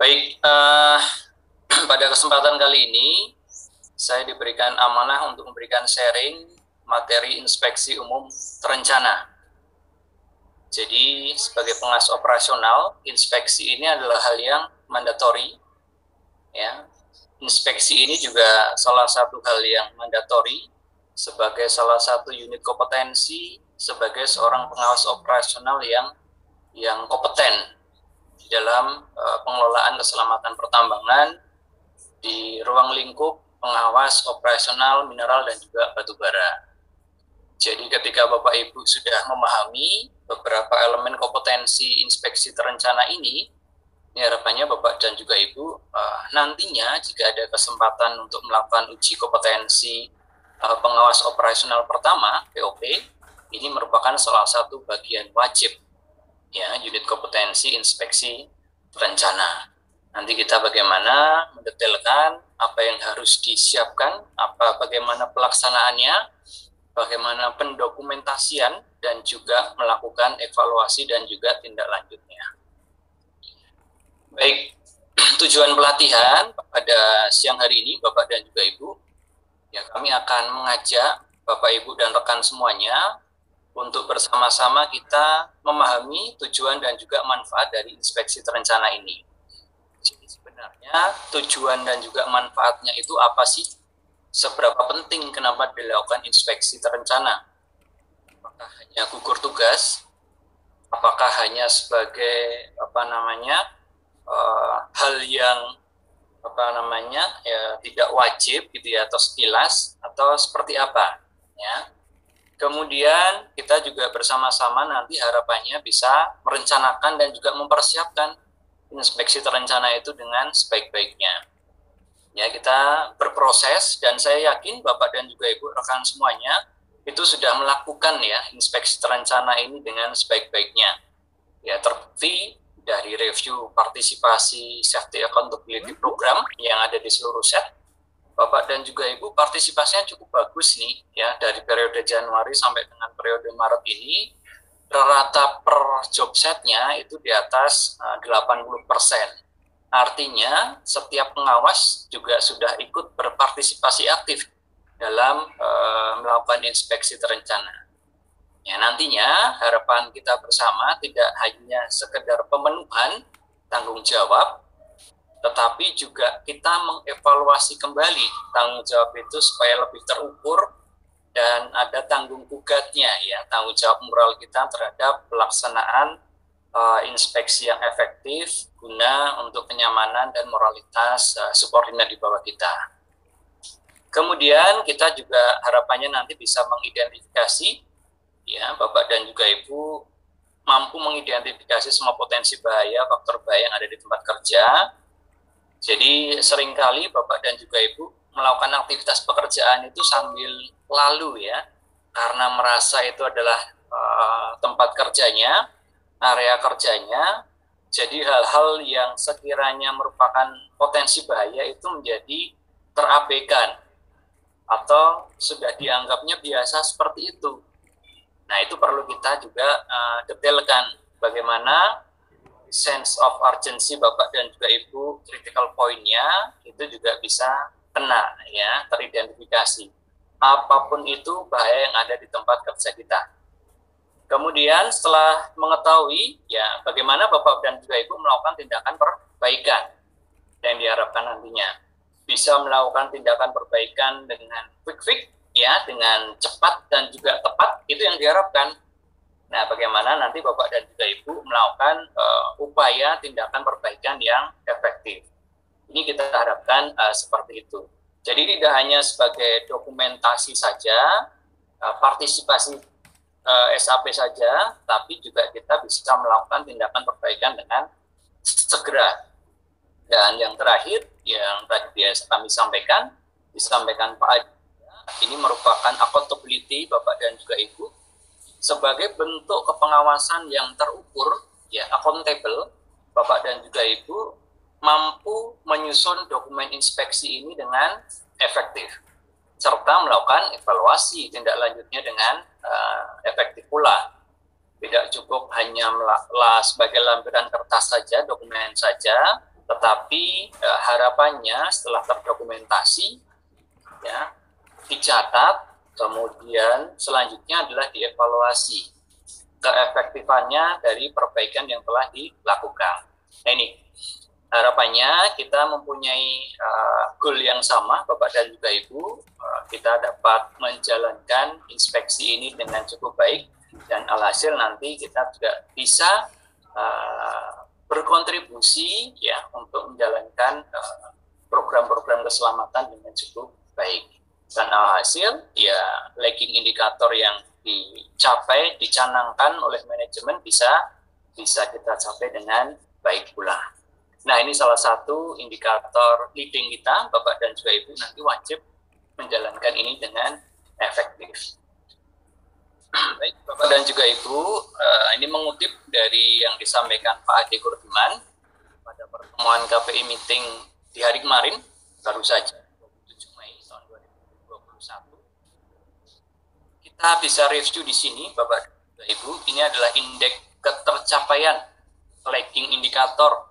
Baik, pada kesempatan kali ini saya diberikan amanah untuk memberikan sharing materi inspeksi umum terencana. Jadi sebagai pengawas operasional, inspeksi ini adalah hal yang mandatori. Ya, inspeksi ini juga salah satu hal yang mandatori sebagai salah satu unit kompetensi sebagai seorang pengawas operasional yang kompeten dalam pengelolaan keselamatan pertambangan di ruang lingkup pengawas operasional mineral dan juga batu bara. Jadi ketika Bapak Ibu sudah memahami beberapa elemen kompetensi inspeksi terencana ini harapannya Bapak dan juga Ibu nantinya jika ada kesempatan untuk melakukan uji kompetensi pengawas operasional pertama (POP), ini merupakan salah satu bagian wajib ya unit kompetensi inspeksi terencana. Nanti kita bagaimana mendetailkan apa yang harus disiapkan, bagaimana pelaksanaannya, bagaimana pendokumentasian dan juga melakukan evaluasi dan juga tindak lanjutnya. Baik, tujuan pelatihan pada siang hari ini Bapak dan juga Ibu, ya kami akan mengajak Bapak Ibu dan rekan semuanya untuk bersama-sama kita memahami tujuan dan juga manfaat dari inspeksi terencana ini. Jadi sebenarnya tujuan dan juga manfaatnya itu apa sih? Seberapa penting kenapa dilakukan inspeksi terencana? Apakah hanya gugur tugas? Apakah hanya sebagai hal yang tidak wajib gitu ya, atau sekilas, atau seperti apa? Ya. Kemudian kita juga bersama-sama nanti harapannya bisa merencanakan dan juga mempersiapkan inspeksi terencana itu dengan sebaik-baiknya. Ya, kita berproses dan saya yakin Bapak dan juga Ibu rekan semuanya itu sudah melakukan ya inspeksi terencana ini dengan sebaik-baiknya. Ya, terbukti dari review partisipasi safety accountability program yang ada di seluruh set. Bapak dan juga Ibu partisipasinya cukup bagus nih ya, dari periode Januari sampai dengan periode Maret ini rata per job setnya itu di atas 80%. Artinya setiap pengawas juga sudah ikut berpartisipasi aktif dalam melakukan inspeksi terencana. Ya, nantinya harapan kita bersama tidak hanya sekedar pemenuhan tanggung jawab, tetapi juga kita mengevaluasi kembali tanggung jawab itu supaya lebih terukur dan ada tanggung gugatnya ya, tanggung jawab moral kita terhadap pelaksanaan inspeksi yang efektif guna untuk kenyamanan dan moralitas subordinat di bawah kita. Kemudian kita juga harapannya nanti bisa mengidentifikasi ya, Bapak dan juga Ibu mampu mengidentifikasi semua potensi bahaya, faktor bahaya yang ada di tempat kerja. Jadi seringkali Bapak dan juga Ibu melakukan aktivitas pekerjaan itu sambil lalu ya, karena merasa itu adalah tempat kerjanya, area kerjanya. Jadi hal-hal yang sekiranya merupakan potensi bahaya itu menjadi terabaikan atau sudah dianggapnya biasa seperti itu. Nah, itu perlu kita juga detailkan bagaimana sense of urgency Bapak dan juga Ibu, critical point-nya itu juga bisa kena ya, teridentifikasi. Apapun itu bahaya yang ada di tempat kerja kita. Kemudian setelah mengetahui ya bagaimana Bapak dan juga Ibu melakukan tindakan perbaikan yang diharapkan nantinya. Bisa melakukan tindakan perbaikan dengan quick fix ya, dengan cepat dan juga tepat, itu yang diharapkan. Nah, bagaimana nanti Bapak dan juga Ibu melakukan upaya tindakan perbaikan yang efektif. Ini kita harapkan seperti itu. Jadi tidak hanya sebagai dokumentasi saja, partisipasi SAP saja, tapi juga kita bisa melakukan tindakan perbaikan dengan segera. Dan yang terakhir, yang tadi biasa kami sampaikan, disampaikan Pak Adi, ini merupakan accountability Bapak dan juga Ibu, sebagai bentuk kepengawasan yang terukur, ya accountable, Bapak dan juga Ibu mampu menyusun dokumen inspeksi ini dengan efektif, serta melakukan evaluasi tindak lanjutnya dengan efektif pula. Tidak cukup hanya sebagai lampiran kertas saja, dokumen saja, Tetapi harapannya setelah terdokumentasi, ya, dicatat, kemudian selanjutnya adalah dievaluasi keefektifannya dari perbaikan yang telah dilakukan. Nah ini harapannya kita mempunyai goal yang sama, Bapak dan juga Ibu. Kita dapat menjalankan inspeksi ini dengan cukup baik, dan alhasil nanti kita juga bisa berkontribusi ya untuk menjalankan program-program keselamatan dengan cukup baik. Dan alhasil ya lagging indikator yang dicapai, dicanangkan oleh manajemen bisa kita capai dengan baik pula. Nah, ini salah satu indikator leading kita, Bapak dan juga Ibu nanti wajib menjalankan ini dengan efektif. Baik, Bapak dan juga Ibu, ini mengutip dari yang disampaikan Pak Ade Kurniawan pada pertemuan KPI meeting di hari kemarin, baru saja, 27 Mei tahun 2021. Kita bisa review di sini, Bapak dan Ibu, ini adalah indeks ketercapaian lagging indikator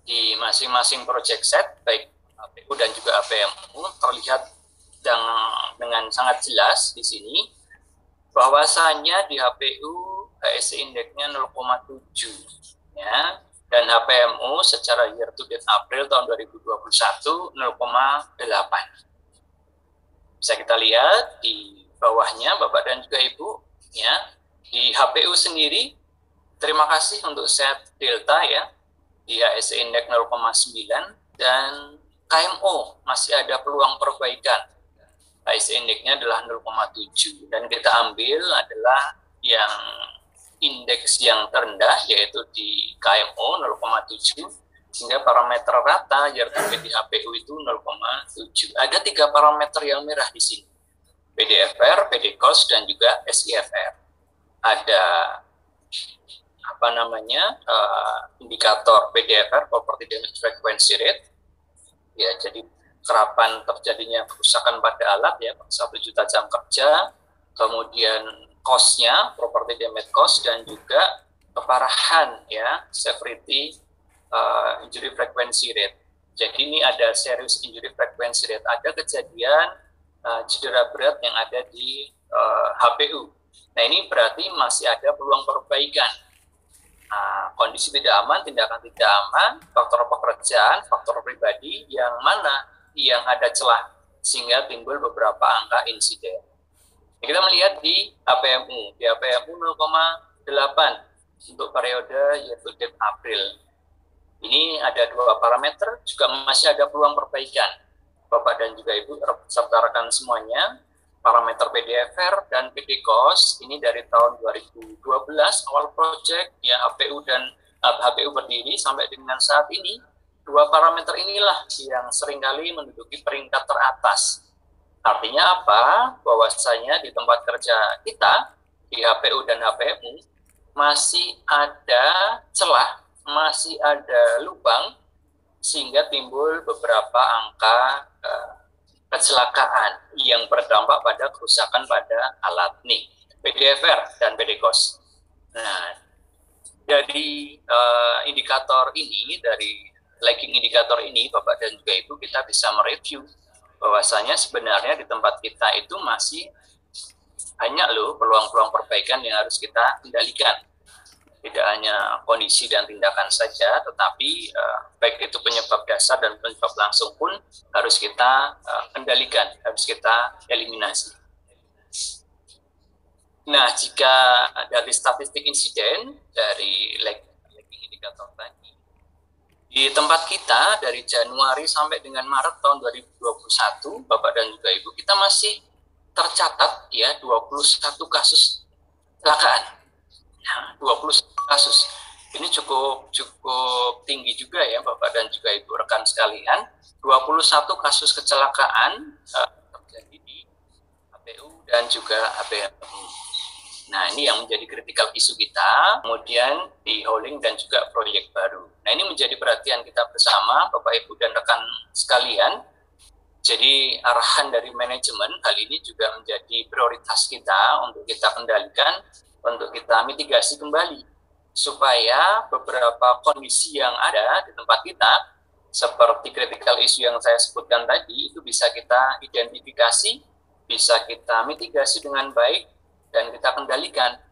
di masing-masing project set, baik HPU dan juga APMU, terlihat dengan sangat jelas di sini, bahwasanya di HPU HSE indeksnya 0,7, ya, dan HPMU secara year to date April tahun 2021 0,8. Bisa kita lihat di bawahnya, Bapak dan juga Ibu, ya, di HPU sendiri, terima kasih untuk set delta ya, di HSE Index 0,9, dan KMO masih ada peluang perbaikan. HSE Index-nya adalah 0,7, dan kita ambil adalah yang indeks yang terendah, yaitu di KMO 0,7, sehingga parameter rata year to date di HPU itu 0,7. Ada 3 parameter yang merah di sini, PDFR, PDCOS, dan juga SIFR. Ada indikator PDFR, Property Damage Frequency Rate, ya, jadi kerapan terjadinya kerusakan pada alat ya, 1 juta jam kerja, kemudian cost-nya, Property Damage Cost, dan juga keparahan ya, Severity Injury Frequency Rate. Jadi ini ada Serious Injury Frequency Rate, ada kejadian cedera berat yang ada di HPU. Nah, ini berarti masih ada peluang perbaikan. Kondisi tidak aman, tindakan tidak aman, faktor pekerjaan, faktor pribadi, yang mana yang ada celah sehingga timbul beberapa angka insiden. Kita melihat di APMU, di APMU 0,8 untuk periode year to date April. Ini ada 2 parameter, juga masih ada peluang perbaikan. Bapak dan juga Ibu serta rekan semuanya, parameter PDFR dan PDCOS ini dari tahun 2012 awal proyek ya, HPU dan HPU berdiri sampai dengan saat ini, 2 parameter inilah yang seringkali menduduki peringkat teratas. Artinya apa? Bahwasanya di tempat kerja kita di HPU dan HPMU masih ada celah, masih ada lubang, sehingga timbul beberapa angka kecelakaan yang berdampak pada kerusakan pada alat nih, PDFR dan PDCOS. Nah, dari indikator ini, dari lagging indikator ini, Bapak dan juga Ibu, kita bisa mereview bahwasanya sebenarnya di tempat kita itu masih banyak loh peluang-peluang perbaikan yang harus kita kendalikan. Tidak hanya kondisi dan tindakan saja, tetapi baik itu penyebab dasar dan penyebab langsung pun harus kita kendalikan, harus kita eliminasi. Nah, jika dari statistik insiden, dari lagging indikator tadi, di tempat kita dari Januari sampai dengan Maret tahun 2021, Bapak dan juga Ibu, kita masih tercatat ya 21 kasus kecelakaan. 20 kasus. Ini cukup tinggi juga ya Bapak dan juga Ibu rekan sekalian. 21 kasus kecelakaan terjadi di HPU dan juga APMU. Nah, ini yang menjadi critical issue kita, kemudian di hauling dan juga proyek baru. Nah, ini menjadi perhatian kita bersama Bapak Ibu dan rekan sekalian. Jadi arahan dari manajemen kali ini juga menjadi prioritas kita untuk kita kendalikan, untuk kita mitigasi kembali, supaya beberapa kondisi yang ada di tempat kita seperti critical issue yang saya sebutkan tadi, itu bisa kita identifikasi, bisa kita mitigasi dengan baik, dan kita kendalikan.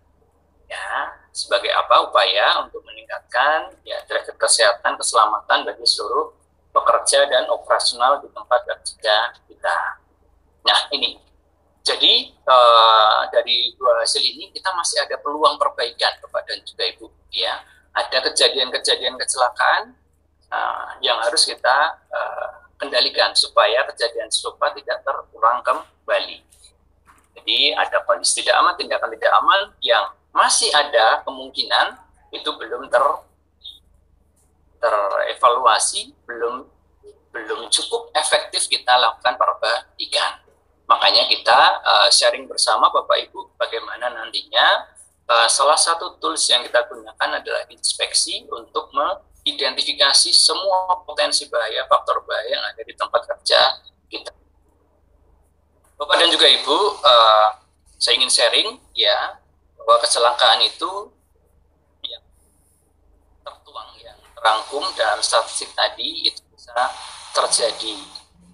Ya, sebagai apa upaya untuk meningkatkan ya derajat kesehatan, keselamatan bagi seluruh pekerja dan operasional di tempat kerja kita. Nah, ini. Jadi, dari dua hasil ini kita masih ada peluang perbaikan Bapak dan juga Ibu. Ya, ada kejadian-kejadian kecelakaan yang harus kita kendalikan supaya kejadian serupa tidak terulang kembali. Jadi ada kondisi tidak aman, tindakan tidak aman yang masih ada kemungkinan itu belum terevaluasi, belum cukup efektif kita lakukan perbaikan. Makanya kita sharing bersama Bapak Ibu bagaimana nantinya salah satu tools yang kita gunakan adalah inspeksi untuk mengidentifikasi semua potensi bahaya, faktor bahaya yang ada di tempat kerja kita. Bapak dan juga Ibu, saya ingin sharing ya bahwa kecelakaan itu yang tertuang, yang terangkum dalam statistik tadi itu bisa terjadi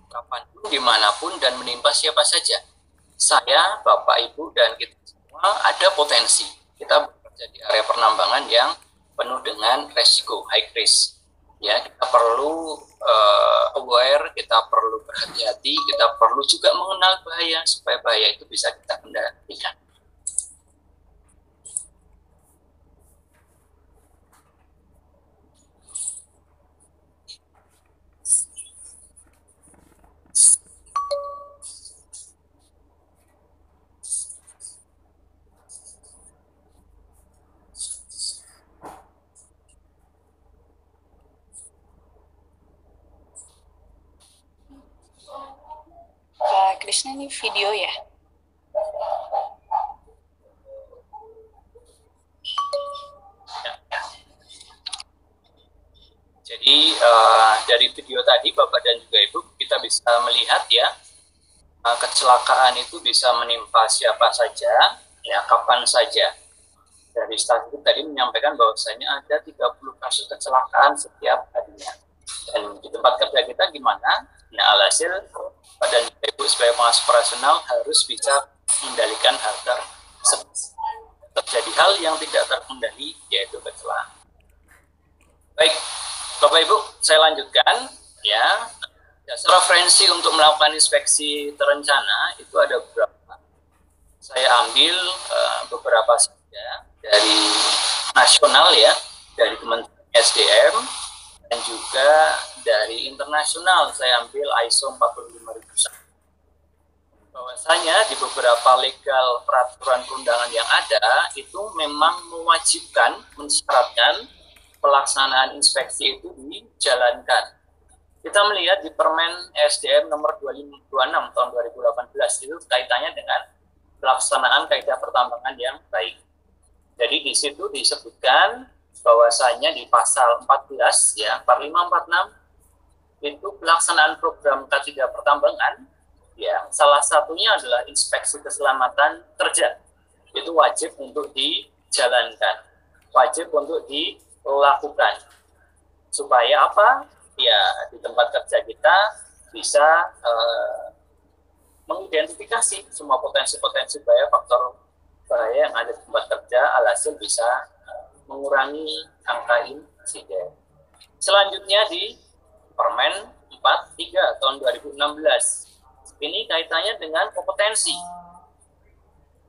kapanpun, dimanapun, dan menimpa siapa saja. Saya, Bapak, Ibu, dan kita semua ada potensi. Kita bekerja di area penambangan yang penuh dengan resiko, high risk. Ya, kita perlu aware, kita perlu berhati-hati, kita perlu juga mengenal bahaya supaya bahaya itu bisa kita kendalikan. Krishna, ini video ya? Jadi dari video tadi Bapak dan juga Ibu kita bisa melihat ya kecelakaan itu bisa menimpa siapa saja, ya kapan saja. Dari statistik tadi menyampaikan bahwasanya ada 30 kasus kecelakaan setiap harinya. Dan di tempat kerja kita gimana? Nah, alhasil Bapak dan Ibu sebagai pengawas operasional harus bisa mengendalikan hal tersebut. Terjadi hal yang tidak terkendali, yaitu kecelakaan. Baik, Bapak Ibu, saya lanjutkan ya. Dasar referensi untuk melakukan inspeksi terencana itu ada beberapa. Saya ambil beberapa saja dari nasional ya, dari Kementerian SDM, dan juga dari internasional. Saya ambil ISO 45001. Bahwasanya di beberapa legal peraturan perundangan yang ada itu memang mewajibkan, mensyaratkan pelaksanaan inspeksi itu dijalankan. Kita melihat di Permen SDM nomor 2526 tahun 2018 itu kaitannya dengan pelaksanaan kaidah pertambangan yang baik. Jadi di situ disebutkan bahwasanya di pasal 14 ya 4546 itu pelaksanaan program kaidah pertambangan ya salah satunya adalah inspeksi keselamatan kerja. Itu wajib untuk dijalankan, wajib untuk dilakukan supaya apa? Ya di tempat kerja kita bisa mengidentifikasi semua potensi-potensi bahaya, faktor bahaya yang ada di tempat kerja, alhasil bisa mengurangi angka insiden. Selanjutnya di Permen 43 tahun 2016. Ini kaitannya dengan kompetensi.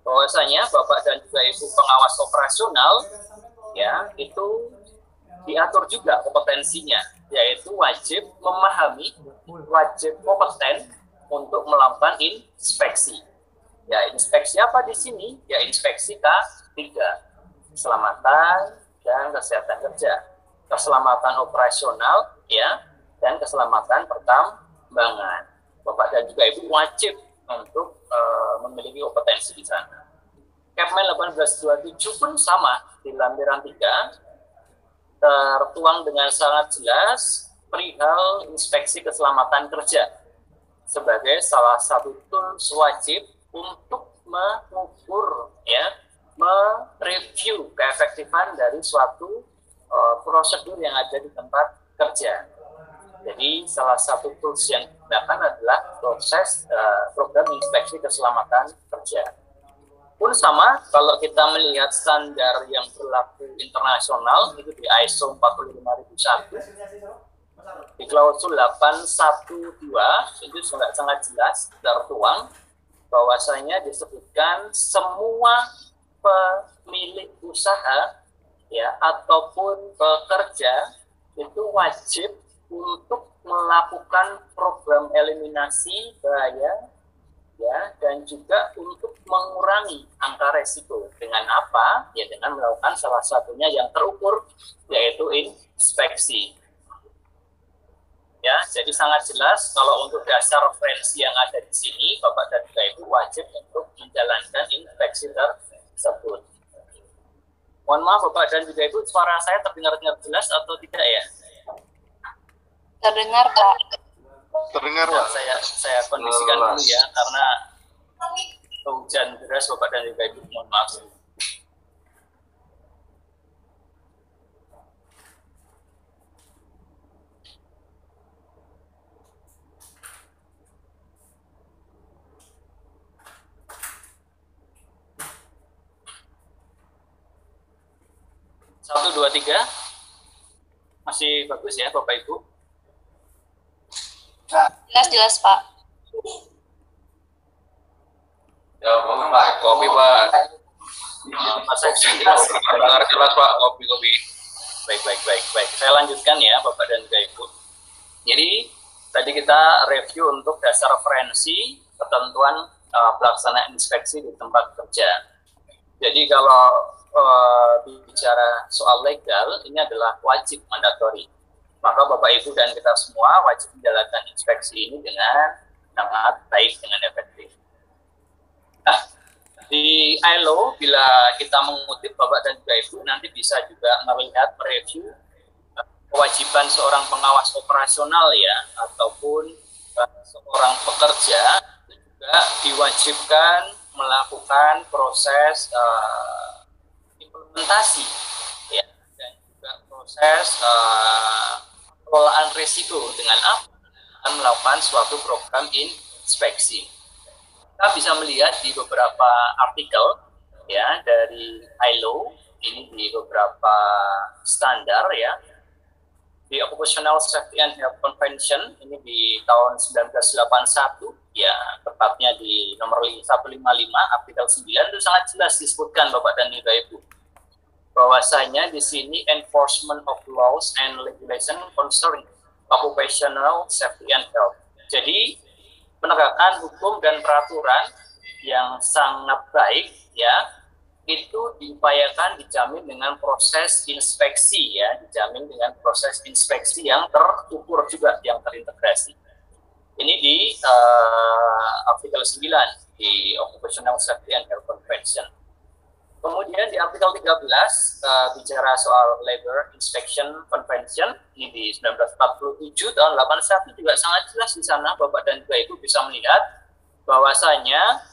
Bahwasanya Bapak dan juga Ibu pengawas operasional ya itu diatur juga kompetensinya, yaitu wajib memahami, wajib kompeten untuk melakukan inspeksi. Ya, inspeksi apa di sini? Ya, inspeksi K3, keselamatan dan kesehatan kerja, keselamatan operasional, ya, dan keselamatan pertambangan. Bapak dan juga Ibu wajib untuk memiliki kompetensi di sana. Kepmen 1827 pun sama di lampiran 3 tertuang dengan sangat jelas perihal inspeksi keselamatan kerja sebagai salah satu tools wajib untuk mengukur ya, mereview keefektifan dari suatu prosedur yang ada di tempat kerja. Jadi salah satu tools yang digunakan adalah program inspeksi keselamatan kerja. Pun sama, kalau kita melihat standar yang berlaku internasional, itu di ISO 45001, di klausul 812, itu sangat jelas, tertuang, bahwasanya disebutkan semua pemilik usaha ya ataupun pekerja itu wajib untuk melakukan program eliminasi bahaya ya, dan juga untuk mengurangi angka resiko. Dengan apa? Ya dengan melakukan salah satunya yang terukur, yaitu inspeksi. Ya, jadi sangat jelas kalau untuk dasar referensi yang ada di sini, Bapak dan Ibu wajib untuk menjalankan inspeksi tersebut. Mohon maaf Bapak dan juga Ibu, suara saya terdengar jelas atau tidak ya? Terdengar, Pak. Terdengar, Pak. Saya kondisikan dulu ya, karena hujan deras Bapak dan juga Ibu, mohon maaf. Satu, dua, tiga. Masih bagus ya Bapak Ibu? Jelas, Pak. Ya, Pak. Kopi, Pak. Saya jelas. Dengar jelas, Pak. Kopi. Baik. Saya lanjutkan ya Bapak dan Ibu. Jadi tadi kita review untuk dasar referensi ketentuan pelaksanaan inspeksi di tempat kerja. Jadi kalau bicara soal legal, ini adalah wajib mandatori. Maka Bapak Ibu dan kita semua wajib menjalankan inspeksi ini dengan sangat baik, dengan efektif. Nah, di ILO, bila kita mengutip Bapak dan Ibu, nanti bisa juga melihat review kewajiban seorang pengawas operasional ya, ataupun seorang pekerja itu juga diwajibkan melakukan proses implementasi ya, dan juga proses pengelolaan risiko dengan apa? Akan melakukan suatu program inspeksi. Kita bisa melihat di beberapa artikel ya dari ILO, ini di beberapa standar ya, di Occupational Safety and Health Convention ini di tahun 1981 ya, tepatnya di nomor 155 artikel 9 itu sangat jelas disebutkan Bapak dan Ibu bahwasanya di sini enforcement of laws and regulation concerning occupational safety and health. Jadi penegakan hukum dan peraturan yang sangat baik ya, itu diupayakan dijamin dengan proses inspeksi ya, dijamin dengan proses inspeksi yang terukur juga, yang terintegrasi. Ini di artikel 9 di Occupational Safety and Health Convention. Kemudian di artikel 13 bicara soal Labor Inspection Convention, ini di 1947 tahun 81 juga sangat jelas di sana Bapak dan Ibu bisa melihat bahwasanya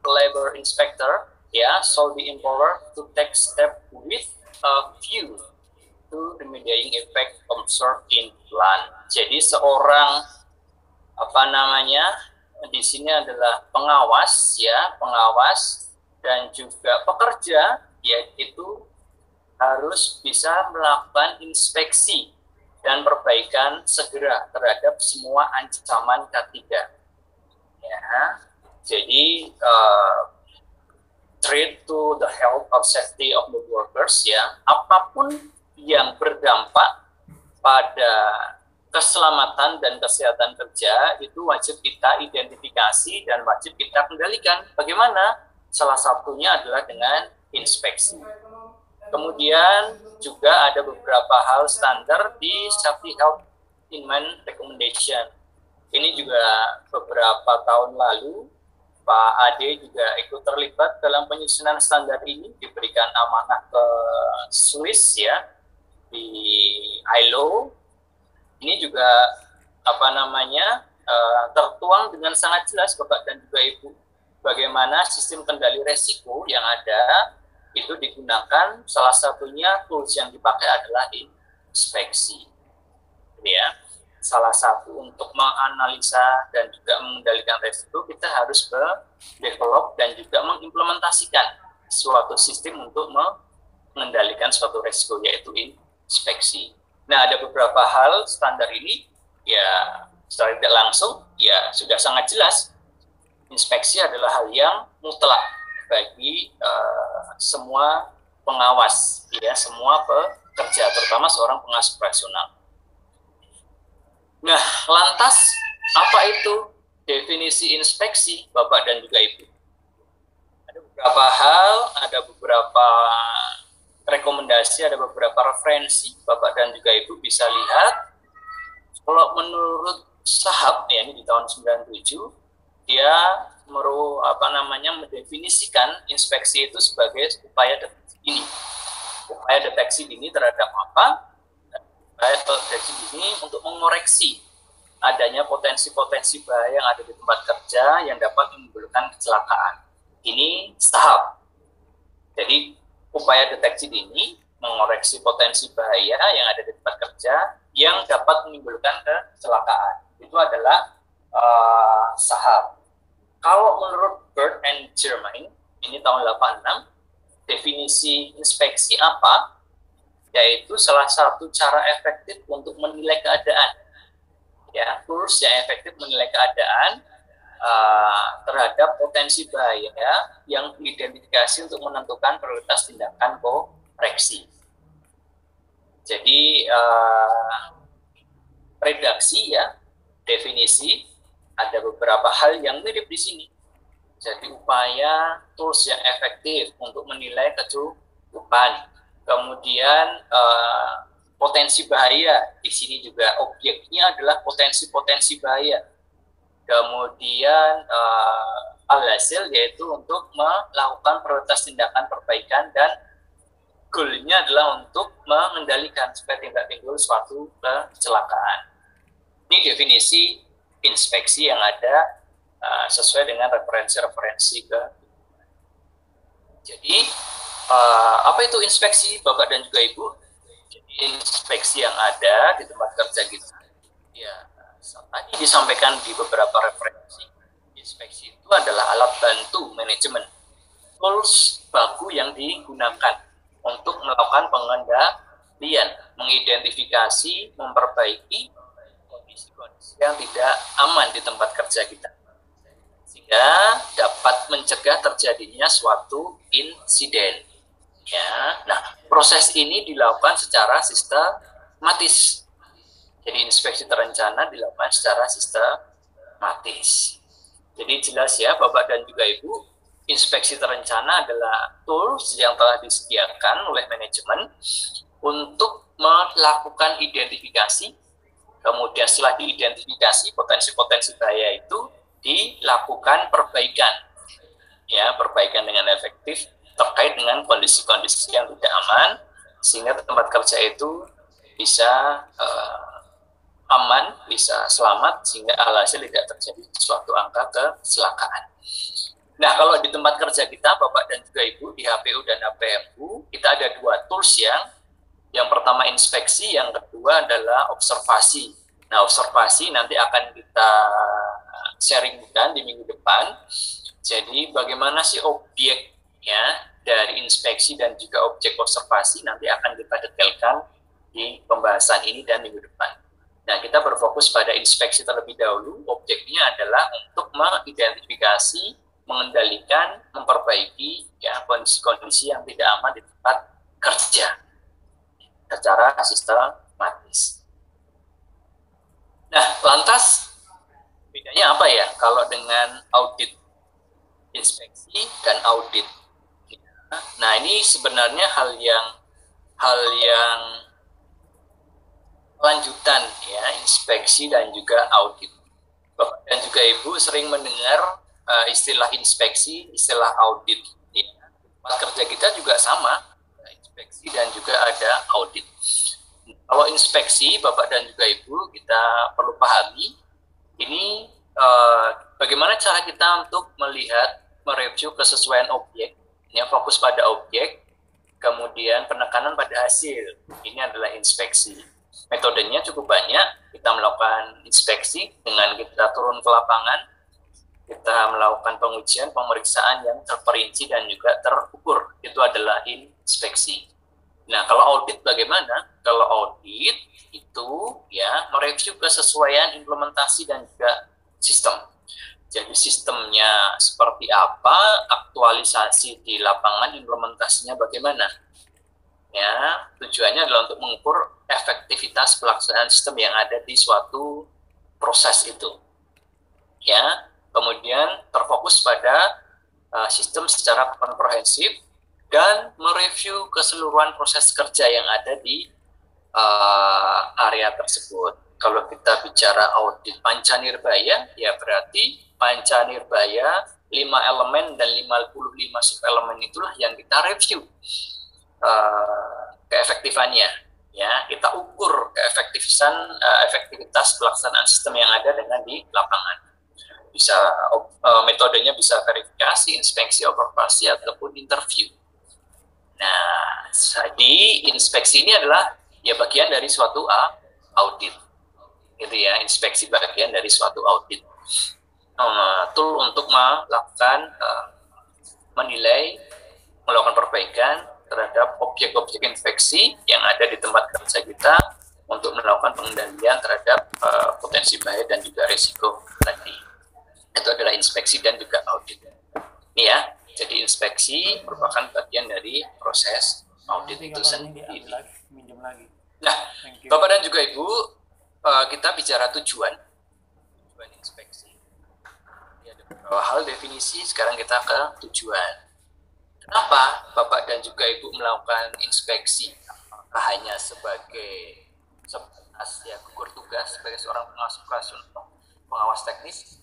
labor inspector ya shall be empowered to take step with a view to remediating effect observed in plant. Jadi seorang di sini adalah pengawas ya, pengawas dan juga pekerja, yaitu harus bisa melakukan inspeksi dan perbaikan segera terhadap semua ancaman K3. Ya, jadi threat to the health or safety of the workers ya, apapun yang berdampak pada keselamatan dan kesehatan kerja itu wajib kita identifikasi dan wajib kita kendalikan. Bagaimana? Salah satunya adalah dengan inspeksi. Kemudian juga ada beberapa hal standar di Safety Health Inman Recommendation. Ini juga beberapa tahun lalu Pak Ade juga ikut terlibat dalam penyusunan standar ini, diberikan amanah ke Swiss ya, di ILO. Ini juga tertuang dengan sangat jelas Bapak dan juga Ibu, bagaimana sistem kendali resiko yang ada itu digunakan, salah satunya tools yang dipakai adalah inspeksi. salah satu untuk menganalisa dan juga mengendalikan resiko, kita harus develop dan juga mengimplementasikan suatu sistem untuk mengendalikan suatu resiko, yaitu inspeksi. Nah, ada beberapa hal standar ini, ya secara tidak langsung, ya sudah sangat jelas. Inspeksi adalah hal yang mutlak bagi semua pengawas, ya, semua pekerja, terutama seorang pengawas operasional. Nah, lantas apa itu definisi inspeksi, Bapak dan juga Ibu? Ada beberapa hal, ada beberapa rekomendasi, ada beberapa referensi, Bapak dan juga Ibu bisa lihat. Kalau menurut Shahab, ya, ini di tahun 97, dia mendefinisikan inspeksi itu sebagai upaya deteksi dini. Upaya deteksi dini terhadap apa? Upaya deteksi dini untuk mengoreksi adanya potensi-potensi bahaya yang ada di tempat kerja yang dapat menimbulkan kecelakaan. Ini Shahab. Jadi, upaya deteksi dini mengoreksi potensi bahaya yang ada di tempat kerja yang dapat menimbulkan kecelakaan. Itu adalah Shahab. Kalau menurut Bird and Germain, ini tahun 86, definisi inspeksi apa? Yaitu salah satu cara efektif untuk menilai keadaan. Ya, tools yang efektif menilai keadaan terhadap potensi bahaya yang diidentifikasi untuk menentukan prioritas tindakan koreksi. Jadi redaksi, ya, definisi, ada beberapa hal yang mirip di sini. Jadi upaya tools yang efektif untuk menilai kecukupan. Kemudian potensi bahaya, di sini juga objeknya adalah potensi-potensi bahaya. Kemudian alhasil yaitu untuk melakukan prioritas tindakan perbaikan, dan goalnya adalah untuk mengendalikan supaya tidak timbul suatu kecelakaan. Ini definisi inspeksi yang ada sesuai dengan referensi-referensi ke. Jadi apa itu inspeksi, Bapak dan juga Ibu? Jadi inspeksi yang ada di tempat kerja kita, ya, tadi disampaikan di beberapa referensi. Inspeksi itu adalah alat bantu manajemen, tools baku yang digunakan untuk melakukan pengendalian, mengidentifikasi, memperbaiki kondisi-kondisi yang tidak aman di tempat kerja kita, sehingga dapat mencegah terjadinya suatu insiden. Ya, nah, proses ini dilakukan secara sistematis. Jadi inspeksi terencana dilakukan secara sistematis. Jadi jelas, ya, Bapak dan juga Ibu, inspeksi terencana adalah tools yang telah disediakan oleh manajemen untuk melakukan identifikasi. Kemudian setelah diidentifikasi potensi-potensi bahaya itu dilakukan perbaikan, ya, perbaikan dengan efektif terkait dengan kondisi-kondisi yang tidak aman, sehingga tempat kerja itu bisa aman, bisa selamat, sehingga alhasil tidak terjadi suatu angka kecelakaan. Nah, kalau di tempat kerja kita, Bapak dan juga Ibu, di HPU dan HPMU, kita ada dua tools yang pertama inspeksi, yang kedua adalah observasi. Nah, observasi nanti akan kita sharingkan di minggu depan. Jadi, bagaimana sih objeknya dari inspeksi dan juga objek observasi nanti akan kita detailkan di pembahasan ini dan minggu depan. Nah, kita berfokus pada inspeksi terlebih dahulu. Objeknya adalah untuk mengidentifikasi, mengendalikan, memperbaiki, ya, kondisi-kondisi yang tidak aman di tempat kerja secara sistematis. Nah, lantas bedanya apa, ya, kalau dengan audit inspeksi dan audit? Nah, ini sebenarnya hal yang lanjutan, ya, inspeksi dan juga audit. Bapak dan juga Ibu sering mendengar istilah inspeksi, istilah audit. Ya. Tempat kerja kita juga sama, inspeksi dan juga ada audit. Kalau inspeksi, Bapak dan juga Ibu, kita perlu pahami ini bagaimana cara kita untuk melihat, mereview kesesuaian objek, ya, fokus pada objek, kemudian penekanan pada hasil. Ini adalah inspeksi. Metodenya cukup banyak, kita melakukan inspeksi dengan kita turun ke lapangan, kita melakukan pengujian, pemeriksaan yang terperinci dan juga terukur. Itu adalah inspeksi. Nah, kalau audit bagaimana? Kalau audit itu ya mereview kesesuaian implementasi dan juga sistem. Jadi sistemnya seperti apa, aktualisasi di lapangan, implementasinya bagaimana. Ya, tujuannya adalah untuk mengukur efektivitas pelaksanaan sistem yang ada di suatu proses itu. Ya, kemudian terfokus pada sistem secara komprehensif dan mereview keseluruhan proses kerja yang ada di area tersebut. Kalau kita bicara audit Panca-Nirbaya, ya berarti Panca-Nirbaya 5 elemen dan 55 subelemen itulah yang kita review keefektifannya. Ya, kita ukur efektivitas pelaksanaan sistem yang ada dengan di lapangan. Bisa metodenya bisa verifikasi, inspeksi, observasi ataupun interview. Nah, jadi inspeksi ini adalah ya bagian dari suatu audit. Gitu ya, inspeksi bagian dari suatu audit. Tool untuk melakukan menilai, melakukan perbaikan terhadap objek-objek inspeksi yang ada di tempat kerja kita untuk melakukan pengendalian terhadap potensi bahaya dan juga risiko tadi. Itu adalah inspeksi dan juga audit. Ini ya, jadi inspeksi merupakan bagian dari proses audit itu sendiri. Nah, Bapak dan juga Ibu, kita bicara tujuan inspeksi. Ada beberapa hal definisi, sekarang kita ke tujuan. Kenapa Bapak dan juga Ibu melakukan inspeksi? Apakah hanya sebagai gugur tugas sebagai seorang pengawas operasional, pengawas teknis?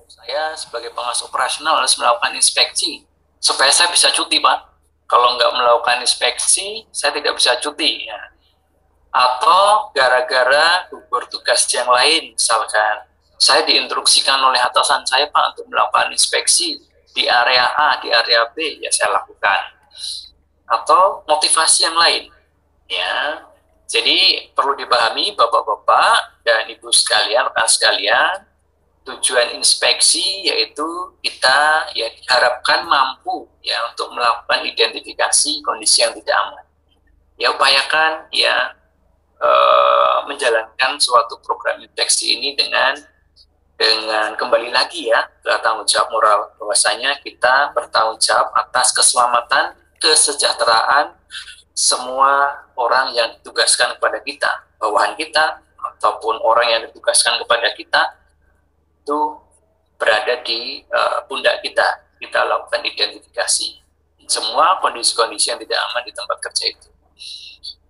Saya sebagai pengawas operasional harus melakukan inspeksi supaya saya bisa cuti, Pak. Kalau nggak melakukan inspeksi, saya tidak bisa cuti. Ya. Atau gara-gara gugur tugas yang lain, misalkan saya diinstruksikan oleh atasan saya, Pak, untuk melakukan inspeksi di area A, di area B, ya saya lakukan. Atau motivasi yang lain. Ya, jadi perlu dipahami Bapak-bapak dan Ibu sekalian, rekan sekalian, tujuan inspeksi yaitu kita ya diharapkan mampu ya untuk melakukan identifikasi kondisi yang tidak aman. Ya upayakan ya menjalankan suatu program inspeksi ini dengan kembali lagi ya ke tanggung jawab moral, bahwasanya kita bertanggung jawab atas keselamatan, kesejahteraan semua orang yang ditugaskan kepada kita, bawahan kita ataupun orang yang ditugaskan kepada kita itu berada di pundak kita. Kita lakukan identifikasi semua kondisi-kondisi yang tidak aman di tempat kerja itu.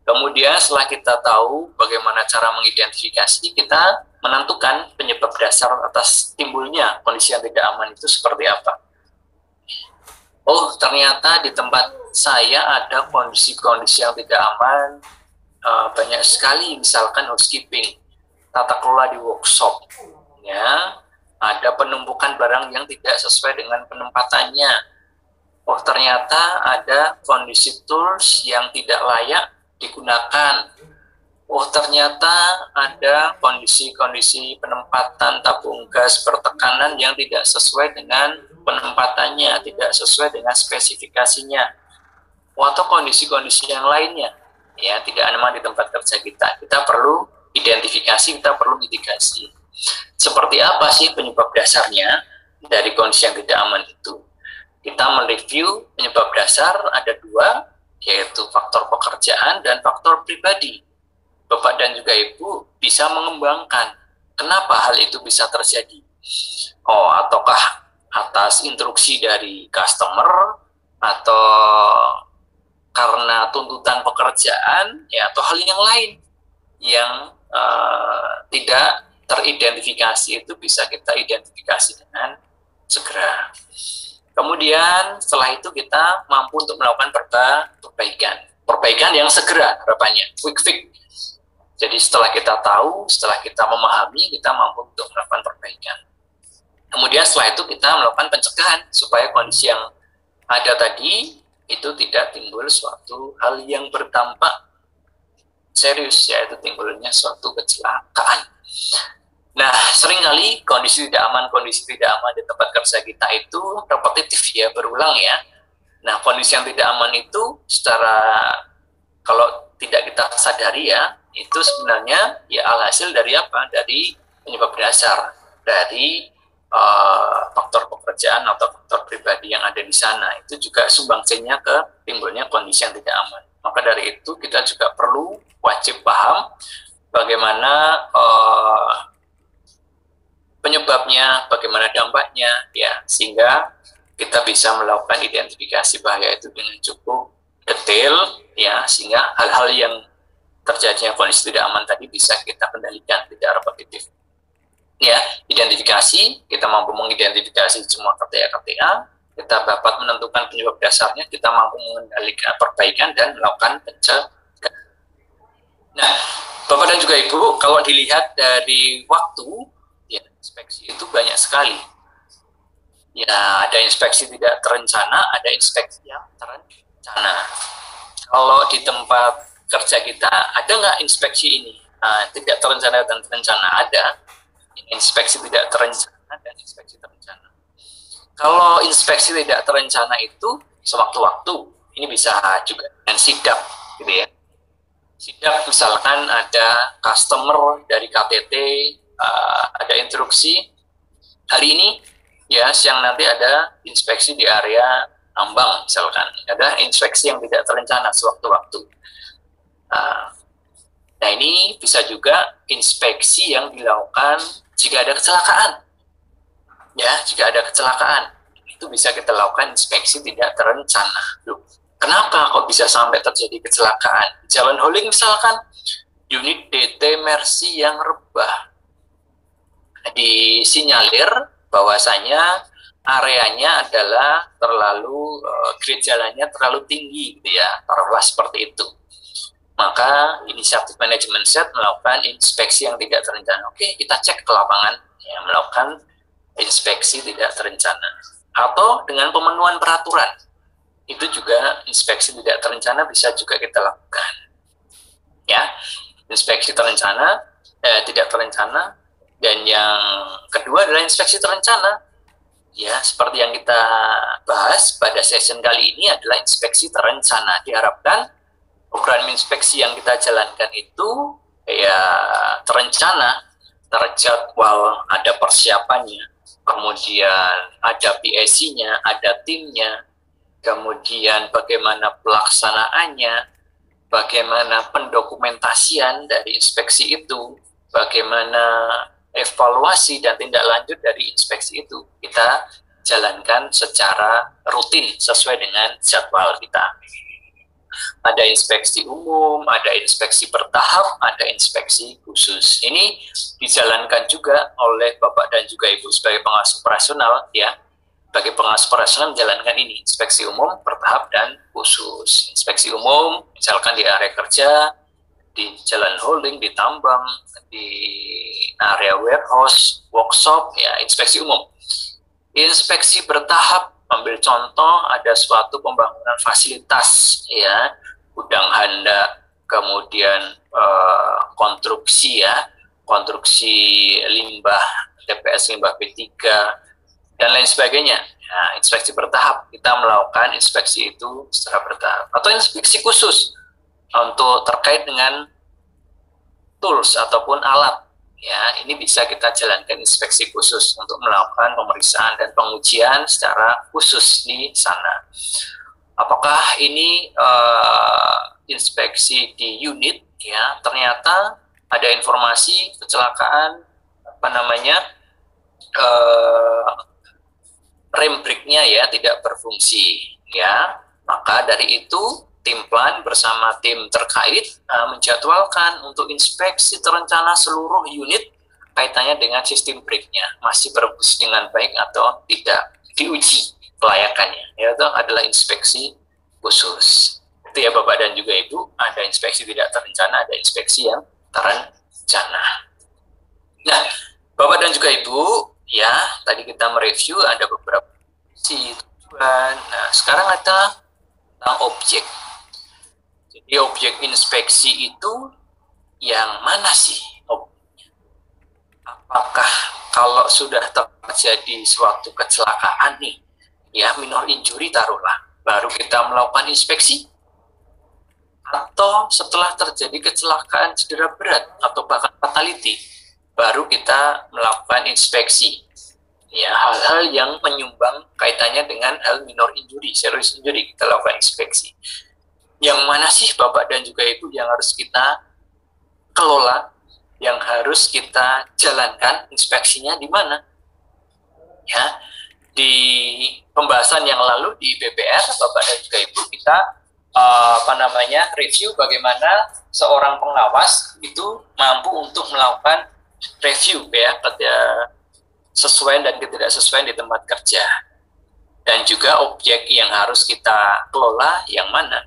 Kemudian setelah kita tahu bagaimana cara mengidentifikasi, kita menentukan penyebab dasar atas timbulnya kondisi yang tidak aman itu seperti apa. Oh, ternyata di tempat saya ada kondisi-kondisi yang tidak aman, banyak sekali, misalkan housekeeping, tata kelola di workshop, ya, ada penumpukan barang yang tidak sesuai dengan penempatannya. Oh, ternyata ada kondisi tools yang tidak layak digunakan. Oh, ternyata ada kondisi-kondisi penempatan tabung gas bertekanan yang tidak sesuai dengan penempatannya, tidak sesuai dengan spesifikasinya. Oh, atau kondisi-kondisi yang lainnya, ya tidak aman di tempat kerja kita. Kita perlu identifikasi, kita perlu mitigasi. Seperti apa sih penyebab dasarnya dari kondisi yang tidak aman itu? Kita mereview penyebab dasar ada dua, yaitu faktor pekerjaan dan faktor pribadi. Bapak dan juga Ibu bisa mengembangkan kenapa hal itu bisa terjadi. Oh, ataukah atas instruksi dari customer, atau karena tuntutan pekerjaan, ya, atau hal yang lain yang tidak teridentifikasi, itu bisa kita identifikasi dengan segera. Kemudian setelah itu kita mampu untuk melakukan perbaikan yang segera, harapannya quick fix. Jadi setelah kita tahu, setelah kita memahami, kita mampu untuk melakukan perbaikan. Kemudian setelah itu kita melakukan pencegahan supaya kondisi yang ada tadi itu tidak timbul suatu hal yang berdampak serius, yaitu timbulnya suatu kecelakaan. seringkali kondisi tidak aman di tempat kerja kita itu repetitif ya, berulang ya. Nah, kondisi yang tidak aman itu secara kalau tidak kita sadari ya, itu sebenarnya ya alhasil dari apa? Dari penyebab dasar dari faktor pekerjaan atau faktor pribadi yang ada di sana. Itu juga sumbangsinya ke timbulnya kondisi yang tidak aman. Maka dari itu kita juga perlu wajib paham bagaimana penyebabnya, bagaimana dampaknya, ya, sehingga kita bisa melakukan identifikasi bahaya itu dengan cukup detail, ya, sehingga hal-hal yang terjadinya kondisi tidak aman tadi bisa kita kendalikan, tidak repetitif. Ya, identifikasi, kita mampu mengidentifikasi semua KTA-KTA, kita dapat menentukan penyebab dasarnya, kita mampu mengendalikan perbaikan dan melakukan pencegahan. Nah, Bapak dan juga Ibu, kalau dilihat dari waktu, ya, inspeksi itu banyak sekali. Ya, ada inspeksi tidak terencana, ada inspeksi yang terencana. Kalau di tempat kerja kita, ada nggak inspeksi ini? Tidak terencana dan terencana, ada. Inspeksi tidak terencana dan inspeksi terencana. Kalau inspeksi tidak terencana itu sewaktu-waktu, ini bisa juga dengan sidak, gitu ya. Sidak misalkan ada customer dari KTT, ada instruksi hari ini, ya, siang nanti ada inspeksi di area tambang, misalkan ada inspeksi yang tidak terencana sewaktu-waktu. Nah, ini bisa juga inspeksi yang dilakukan jika ada kecelakaan. Ya, jika ada kecelakaan, itu bisa kita lakukan inspeksi tidak terencana. Loh, kenapa kok bisa sampai terjadi kecelakaan? Di Jalan Hauling misalkan, unit DT Mercy yang rebah. Disinyalir bahwasanya areanya adalah terlalu, grade jalannya terlalu tinggi, gitu ya, taruhlah seperti itu. Maka inisiatif manajemen set melakukan inspeksi yang tidak terencana. Oke, kita cek ke lapangan, ya, melakukan inspeksi tidak terencana. Atau dengan pemenuhan peraturan, itu juga inspeksi tidak terencana bisa juga kita lakukan. Ya, inspeksi terencana, tidak terencana, dan yang kedua adalah inspeksi terencana. Ya, seperti yang kita bahas pada session kali ini adalah inspeksi terencana. Diharapkan program inspeksi yang kita jalankan itu ya terencana, terjadwal, ada persiapannya, kemudian ada PSC-nya, ada timnya, kemudian bagaimana pelaksanaannya, bagaimana pendokumentasian dari inspeksi itu, bagaimana evaluasi dan tindak lanjut dari inspeksi itu kita jalankan secara rutin sesuai dengan jadwal kita. Ada inspeksi umum, ada inspeksi bertahap, ada inspeksi khusus. Ini dijalankan juga oleh Bapak dan juga Ibu sebagai pengawas operasional, ya. Sebagai pengawas operasional menjalankan ini, inspeksi umum, bertahap, dan khusus. Inspeksi umum, misalkan di area kerja, di jalan holding, di tambang, di area warehouse, workshop, ya, inspeksi umum. Inspeksi bertahap, ambil contoh ada suatu pembangunan fasilitas, ya, gudang handak, kemudian konstruksi, ya, konstruksi limbah TPS limbah B3 dan lain sebagainya. Nah, inspeksi bertahap, kita melakukan inspeksi itu secara bertahap. Atau inspeksi khusus untuk terkait dengan tools ataupun alat, ya, ini bisa kita jalankan inspeksi khusus untuk melakukan pemeriksaan dan pengujian secara khusus di sana. Apakah ini inspeksi di unit, ya, ternyata ada informasi kecelakaan, rem brake-nya, ya, tidak berfungsi, ya, maka dari itu tim plan bersama tim terkait menjadwalkan untuk inspeksi terencana seluruh unit kaitannya dengan sistem brake-nya masih berfungsi dengan baik atau tidak, diuji kelayakannya, yaitu adalah inspeksi khusus. Itu ya Bapak dan juga Ibu, ada inspeksi tidak terencana, ada inspeksi yang terencana. Nah, Bapak dan juga Ibu, ya, tadi kita mereview ada beberapa tujuan. Nah, sekarang ada tentang objek. Jadi objek inspeksi itu yang mana sih? Apakah kalau sudah terjadi suatu kecelakaan nih, ya minor injury taruhlah, baru kita melakukan inspeksi, atau setelah terjadi kecelakaan cedera berat atau bahkan fatality, baru kita melakukan inspeksi. Ya, hal-hal yang menyumbang kaitannya dengan hal minor injury, serious injury, kita lakukan inspeksi. Yang mana sih Bapak dan juga Ibu yang harus kita kelola, yang harus kita jalankan inspeksinya di mana? Ya, di pembahasan yang lalu di BPR, Bapak dan juga Ibu, kita review bagaimana seorang pengawas itu mampu untuk melakukan review ya pada sesuai dan tidak sesuai di tempat kerja, dan juga objek yang harus kita kelola yang mana.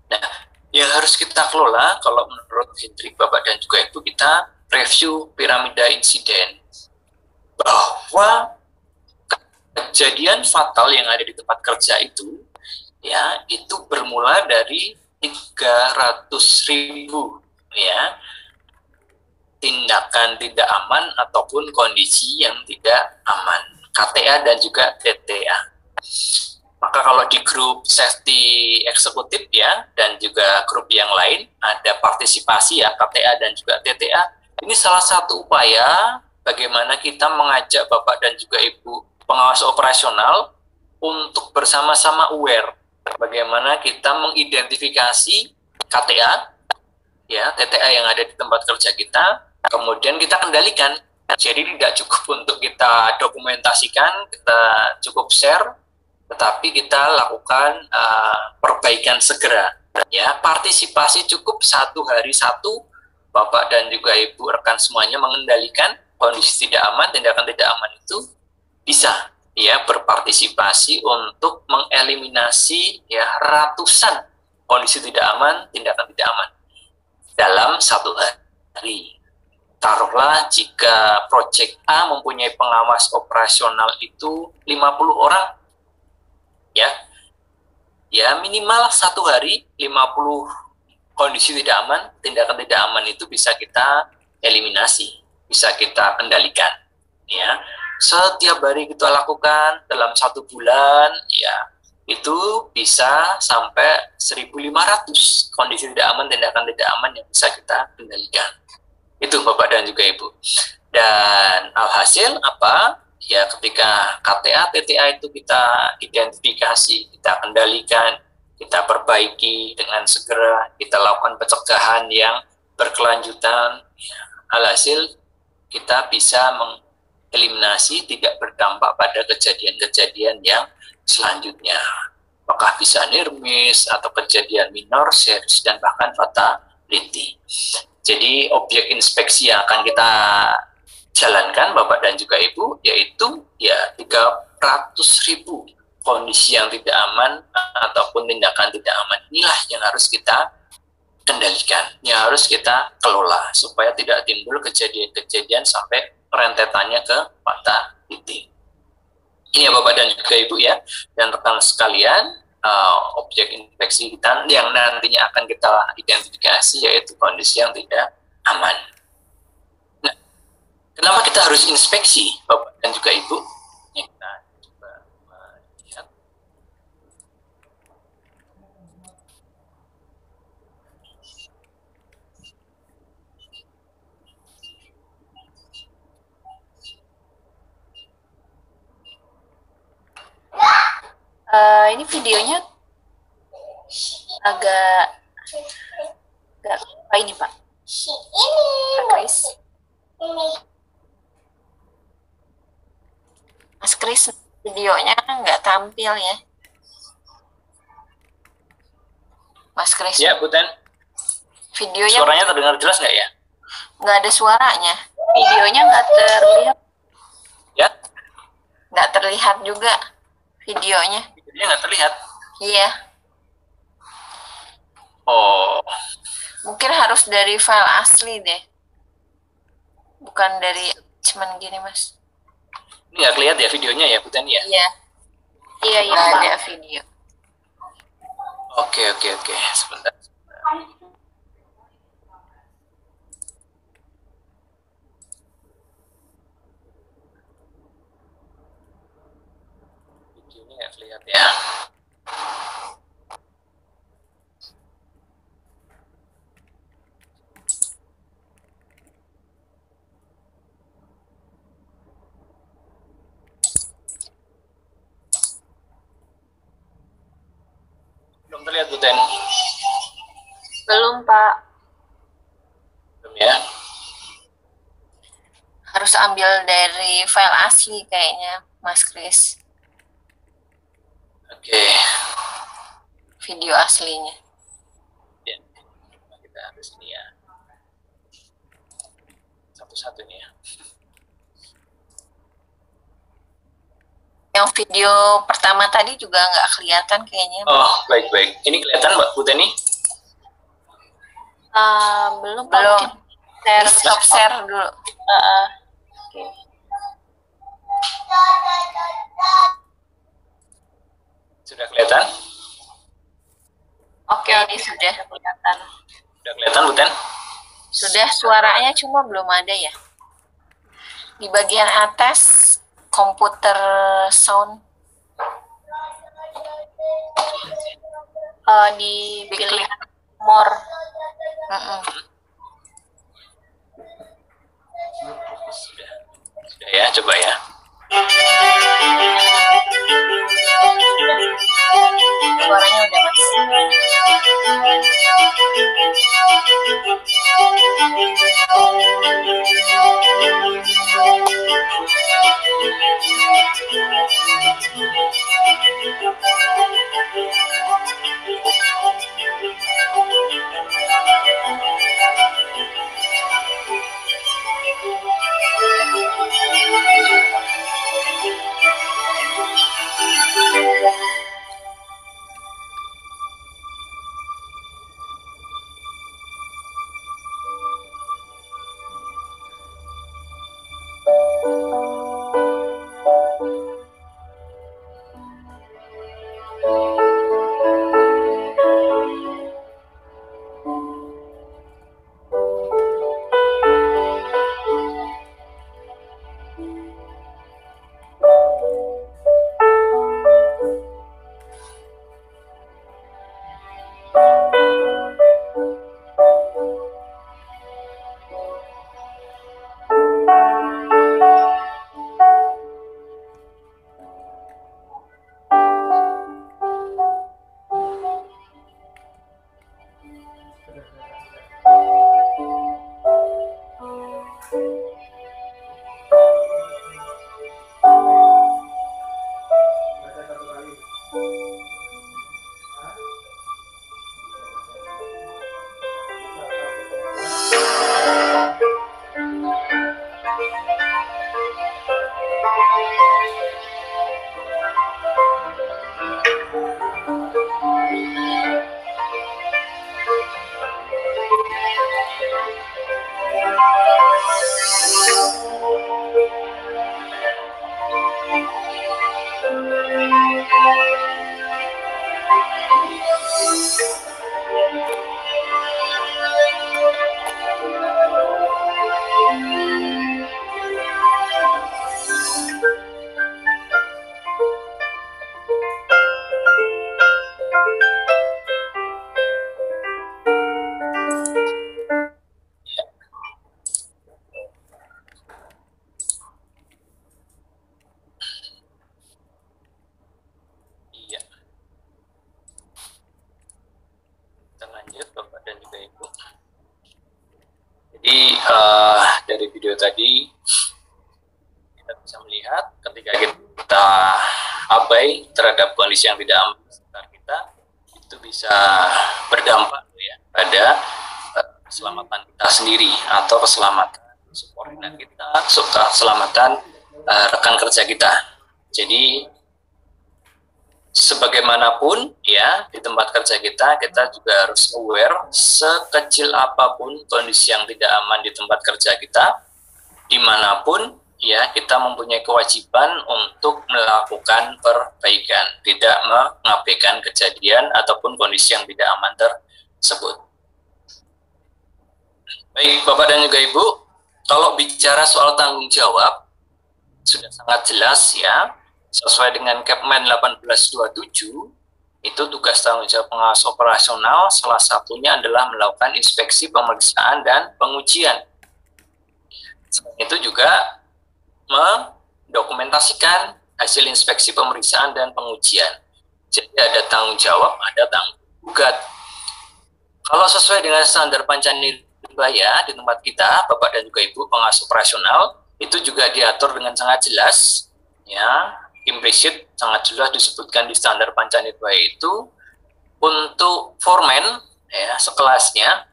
Nah, yang harus kita kelola kalau menurut Hendrik, Bapak dan juga Ibu, kita review piramida insiden, bahwa kejadian fatal yang ada di tempat kerja itu ya itu bermula dari 300.000 ya tindakan tidak aman ataupun kondisi yang tidak aman, KTA dan juga TTA. Maka kalau di grup safety eksekutif ya, dan juga grup yang lain, ada partisipasi ya, KTA dan juga TTA. Ini salah satu upaya bagaimana kita mengajak Bapak dan juga Ibu pengawas operasional untuk bersama-sama aware bagaimana kita mengidentifikasi KTA, ya, TTA yang ada di tempat kerja kita, kemudian kita kendalikan. Jadi tidak cukup untuk kita dokumentasikan, kita cukup share, tetapi kita lakukan perbaikan segera. Ya, partisipasi cukup 1 hari 1, Bapak dan juga Ibu rekan semuanya mengendalikan kondisi tidak aman, tindakan tidak aman itu bisa ya berpartisipasi untuk mengeliminasi ya ratusan kondisi tidak aman, tindakan tidak aman dalam 1 hari. Taruhlah jika Project A mempunyai pengawas operasional itu 50 orang, ya minimal 1 hari 50 kondisi tidak aman, tindakan tidak aman itu bisa kita eliminasi, bisa kita kendalikan. Ya, setiap hari kita lakukan dalam 1 bulan, ya itu bisa sampai 1.500 kondisi tidak aman, tindakan tidak aman yang bisa kita kendalikan. Itu Bapak dan juga Ibu. Dan alhasil apa? Ya ketika KTA, TTA itu kita identifikasi, kita kendalikan, kita perbaiki dengan segera, kita lakukan pencegahan yang berkelanjutan. Alhasil kita bisa mengeliminasi, tidak berdampak pada kejadian-kejadian yang selanjutnya. Apakah bisa near miss atau kejadian minor, serius, dan bahkan fatality. Jadi objek inspeksi yang akan kita jalankan Bapak dan juga Ibu yaitu ya 300.000 kondisi yang tidak aman ataupun tindakan tidak aman. Inilah yang harus kita kendalikan, yang harus kita kelola supaya tidak timbul kejadian-kejadian sampai rentetannya ke fatality. Ini ya Bapak dan juga Ibu ya, dan rekan sekalian, objek inspeksi kita yang nantinya akan kita identifikasi yaitu kondisi yang tidak aman. Nah, kenapa kita harus inspeksi Bapak dan juga Ibu? Ini kita coba lihat. Ini videonya agak apa ini Pak? Pak Kris. Mas Kris, videonya nggak tampil ya. Mas Kris. Ya, Bu Ten. Videonya Suaranya terdengar jelas nggak ya? nggak ada suaranya. Videonya nggak terlihat. Ya? Nggak terlihat juga videonya. Videonya nggak terlihat? Iya. Oh. Mungkin harus dari file asli deh. Bukan dari cuman gini Mas. Ini nggak kelihatan ya videonya ya, Bu Ten ya? Iya. Iya, nggak ada video. Oke. Sebentar. Lihat ya. Belum terlihat, Bu Ten? Belum, Pak. Belum ya? Harus ambil dari file asli kayaknya, Mas Kris. Oke. Video aslinya. Ya. Kita harus ini ya. Satu-satu nih ya. Yang video pertama tadi juga nggak kelihatan kayaknya. Oh, baik-baik. Ini kelihatan, Mbak Bu Teni? Belum, Pak. Belum. Stop share dulu. Oke. Sudah kelihatan? Oke, ini sudah kelihatan. Sudah kelihatan, Bu Ten? Sudah, suaranya cuma belum ada ya. Di bagian atas komputer sound dipilih more. Sudah ya, coba ya. Suaranya udah Dari video tadi kita bisa melihat ketika kita abai terhadap kondisi yang tidak aman di sekitar kita, itu bisa berdampak ya pada keselamatan kita sendiri atau keselamatan subordinat kita, keselamatan rekan kerja kita. Jadi sebagaimanapun ya di tempat kerja kita juga harus aware sekecil apapun kondisi yang tidak aman di tempat kerja kita, dimanapun ya kita mempunyai kewajiban untuk melakukan perbaikan, tidak mengabaikan kejadian ataupun kondisi yang tidak aman tersebut. Baik Bapak dan juga Ibu, kalau bicara soal tanggung jawab sudah sangat jelas ya. sesuai dengan Kepmen 1827, itu tugas tanggung jawab pengawas operasional salah satunya adalah melakukan inspeksi, pemeriksaan, dan pengujian. Selain itu juga mendokumentasikan hasil inspeksi, pemeriksaan, dan pengujian. Jadi ada tanggung jawab, ada tanggung gugat. Kalau sesuai dengan standar Pancanirbaya di tempat kita, Bapak dan juga Ibu pengawas operasional, itu juga diatur dengan sangat jelas, ya, implisit sangat jelas disebutkan di standar Pancanirbaya itu untuk foreman, ya, sekelasnya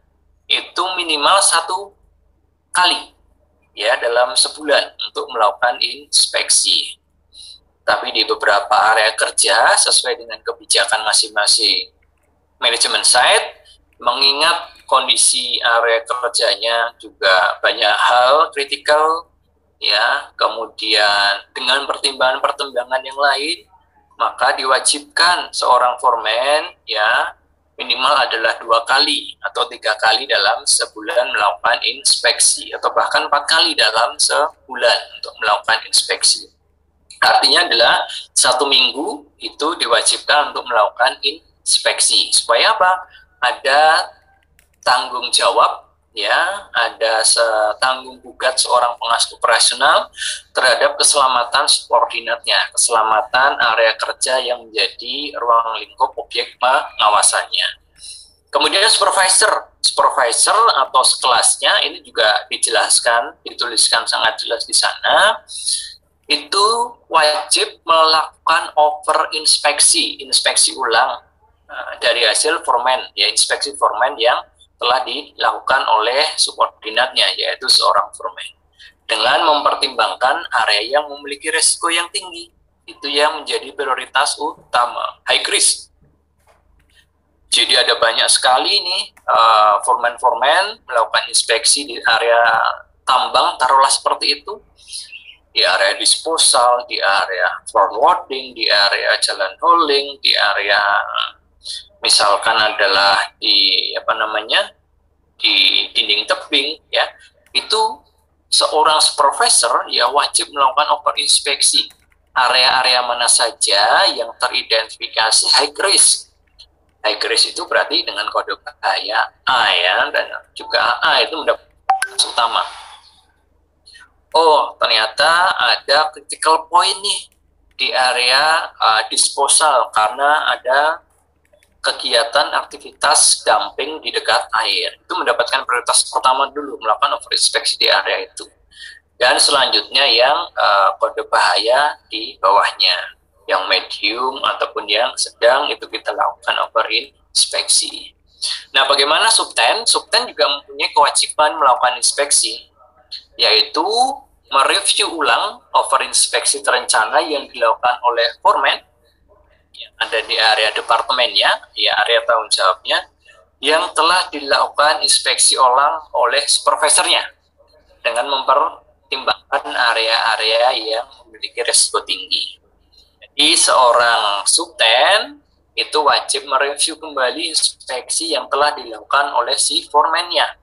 itu minimal 1 kali, ya, dalam sebulan untuk melakukan inspeksi. Tapi di beberapa area kerja sesuai dengan kebijakan masing-masing manajemen site, mengingat kondisi area kerjanya juga banyak hal kritikal, ya, kemudian dengan pertimbangan-pertimbangan yang lain, maka diwajibkan seorang foreman, ya, minimal adalah 2 kali atau 3 kali dalam sebulan melakukan inspeksi, atau bahkan 4 kali dalam sebulan untuk melakukan inspeksi. Artinya adalah 1 minggu itu diwajibkan untuk melakukan inspeksi. Supaya apa? Ada tanggung jawab, ya, ada tanggung gugat seorang pengawas operasional terhadap keselamatan subordinatnya, keselamatan area kerja yang menjadi ruang lingkup objek pengawasannya. Kemudian supervisor atau sekelasnya ini juga dijelaskan, dituliskan sangat jelas di sana, itu wajib melakukan inspeksi ulang dari hasil foreman, ya, inspeksi foreman yang telah dilakukan oleh subordinatnya, yaitu seorang foreman, dengan mempertimbangkan area yang memiliki risiko yang tinggi, itu yang menjadi prioritas utama, high risk. Jadi ada banyak sekali nih foreman melakukan inspeksi di area tambang, taruhlah seperti itu, di area disposal, di area forwarding, di area jalan hauling, di area misalkan adalah di di dinding tebing, ya, itu seorang supervisor ya wajib melakukan inspeksi area-area mana saja yang teridentifikasi high risk. High risk itu berarti dengan kode bahaya A, ya, dan juga A itu mendapat utama. Oh, ternyata ada critical point nih di area disposal karena ada kegiatan aktivitas dumping di dekat air. Itu mendapatkan prioritas pertama dulu, melakukan inspeksi di area itu. Dan selanjutnya yang kode bahaya di bawahnya, yang medium ataupun yang sedang, itu kita lakukan inspeksi. Nah, bagaimana subten? Subten juga mempunyai kewajiban melakukan inspeksi, yaitu mereview ulang inspeksi terencana yang dilakukan oleh foreman, ada di area departemennya, ya, area tanggung jawabnya, yang telah dilakukan inspeksi ulang oleh supervisornya dengan mempertimbangkan area-area yang memiliki risiko tinggi. Jadi seorang subten itu wajib mereview kembali inspeksi yang telah dilakukan oleh si foreman-nya,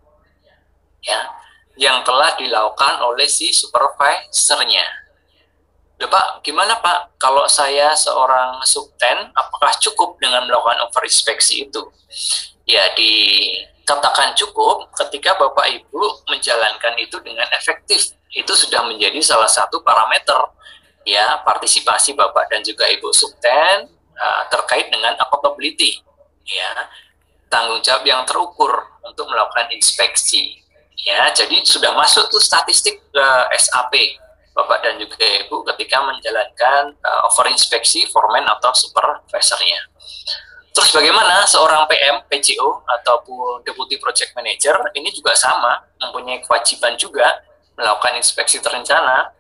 ya, yang telah dilakukan oleh si supervisornya. Pak, gimana Pak, kalau saya seorang subten, apakah cukup dengan melakukan inspeksi itu? Ya, dikatakan cukup ketika Bapak Ibu menjalankan itu dengan efektif. Itu sudah menjadi salah satu parameter, ya, partisipasi Bapak dan juga Ibu subten terkait dengan accountability, ya, tanggung jawab yang terukur untuk melakukan inspeksi. Ya, jadi sudah masuk tuh statistik SAP Bapak dan juga Ibu ketika menjalankan inspeksi foreman atau supervisornya. Terus bagaimana seorang PM, PCO ataupun Deputy Project Manager ini juga sama, mempunyai kewajiban juga melakukan inspeksi terencana,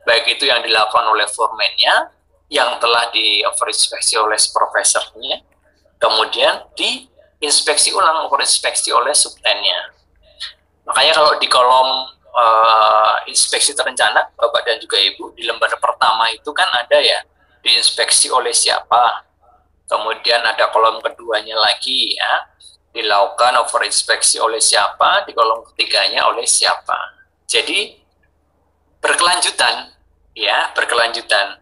baik itu yang dilakukan oleh foreman-nya, yang telah inspeksi oleh supervisornya, kemudian diinspeksi ulang inspeksi oleh subtennya. Makanya kalau di kolom inspeksi terencana, Bapak dan juga Ibu, di lembar pertama itu kan ada ya, diinspeksi oleh siapa, kemudian ada kolom keduanya lagi, ya, dilakukan inspeksi oleh siapa, di kolom ketiganya oleh siapa. Jadi berkelanjutan, ya, berkelanjutan.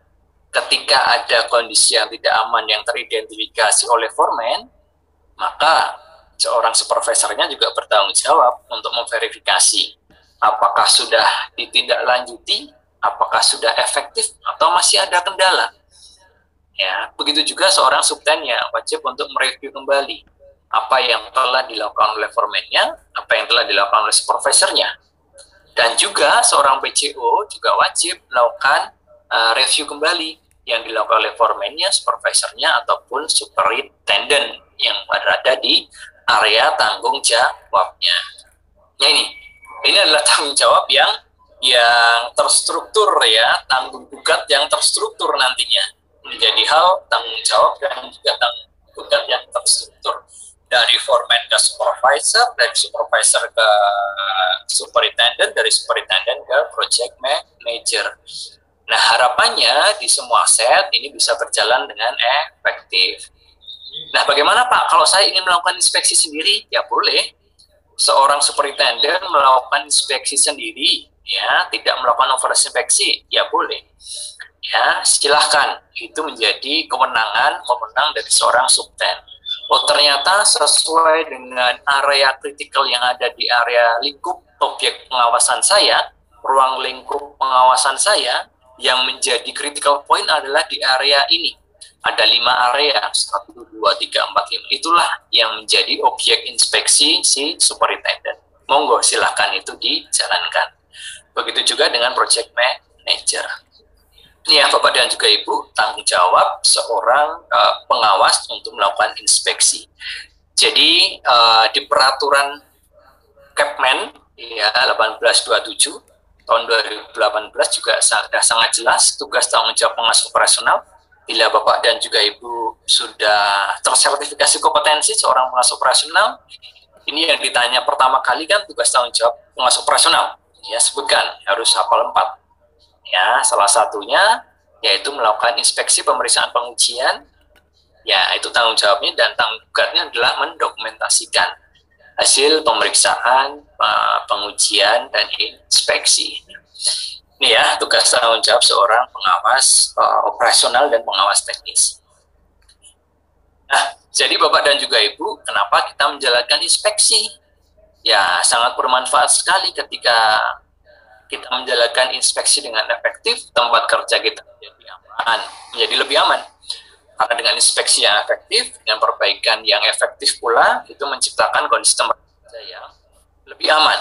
ketika ada kondisi yang tidak aman yang teridentifikasi oleh foreman, maka seorang supervisornya juga bertanggung jawab untuk memverifikasi apakah sudah ditindaklanjuti, apakah sudah efektif, atau masih ada kendala. Ya, begitu juga seorang subtennya wajib untuk mereview kembali apa yang telah dilakukan oleh foreman-nya, apa yang telah dilakukan oleh supervisornya. Dan juga seorang PCO juga wajib melakukan review kembali yang dilakukan oleh foreman-nya, supervisornya, ataupun superintendent yang berada di area tanggung jawabnya. Nah, ini adalah tanggung jawab yang terstruktur ya, tanggung gugat yang terstruktur nantinya menjadi hal tanggung jawab dan juga tanggung gugat yang terstruktur dari foreman ke supervisor, dari supervisor ke superintendent, dari superintendent ke project manager. Nah, harapannya di semua set ini bisa berjalan dengan efektif. Nah, bagaimana Pak kalau saya ingin melakukan inspeksi sendiri? Ya boleh. Seorang superintendent melakukan inspeksi sendiri, ya, tidak melakukan overinspeksi, ya boleh. Ya, silahkan. Itu menjadi kewenangan dari seorang subten. Oh, ternyata sesuai dengan area kritikal yang ada di area lingkup objek pengawasan saya, ruang lingkup pengawasan saya, yang menjadi critical point adalah di area ini. Ada 5 area, 1, 2, 3, 4, 5. Itulah yang menjadi objek inspeksi si superintendent. Monggo, silahkan itu dijalankan. Begitu juga dengan project manager. Ini ya Bapak dan juga Ibu, tanggung jawab seorang pengawas untuk melakukan inspeksi. Jadi di peraturan Kepmen ya 1827 tahun 2018 juga sudah sangat jelas tugas tanggung jawab pengawas operasional. Bila Bapak dan juga Ibu sudah tersertifikasi kompetensi seorang pengawas operasional, ini yang ditanya pertama kali kan tugas tanggung jawab pengawas operasional. Ya, sebutkan harus hafal 4. Ya, salah satunya yaitu melakukan inspeksi pemeriksaan pengujian. Ya, itu tanggung jawabnya, dan tanggung jawabnya adalah mendokumentasikan hasil pemeriksaan, pengujian, dan inspeksi. Ini ya, tugas tanggung jawab seorang pengawas operasional dan pengawas teknis. Nah, jadi Bapak dan juga Ibu, kenapa kita menjalankan inspeksi? Ya, sangat bermanfaat sekali ketika kita menjalankan inspeksi dengan efektif, tempat kerja kita menjadi lebih aman. Karena dengan inspeksi yang efektif, dengan perbaikan yang efektif pula, itu menciptakan kondisi tempat kerja yang lebih aman.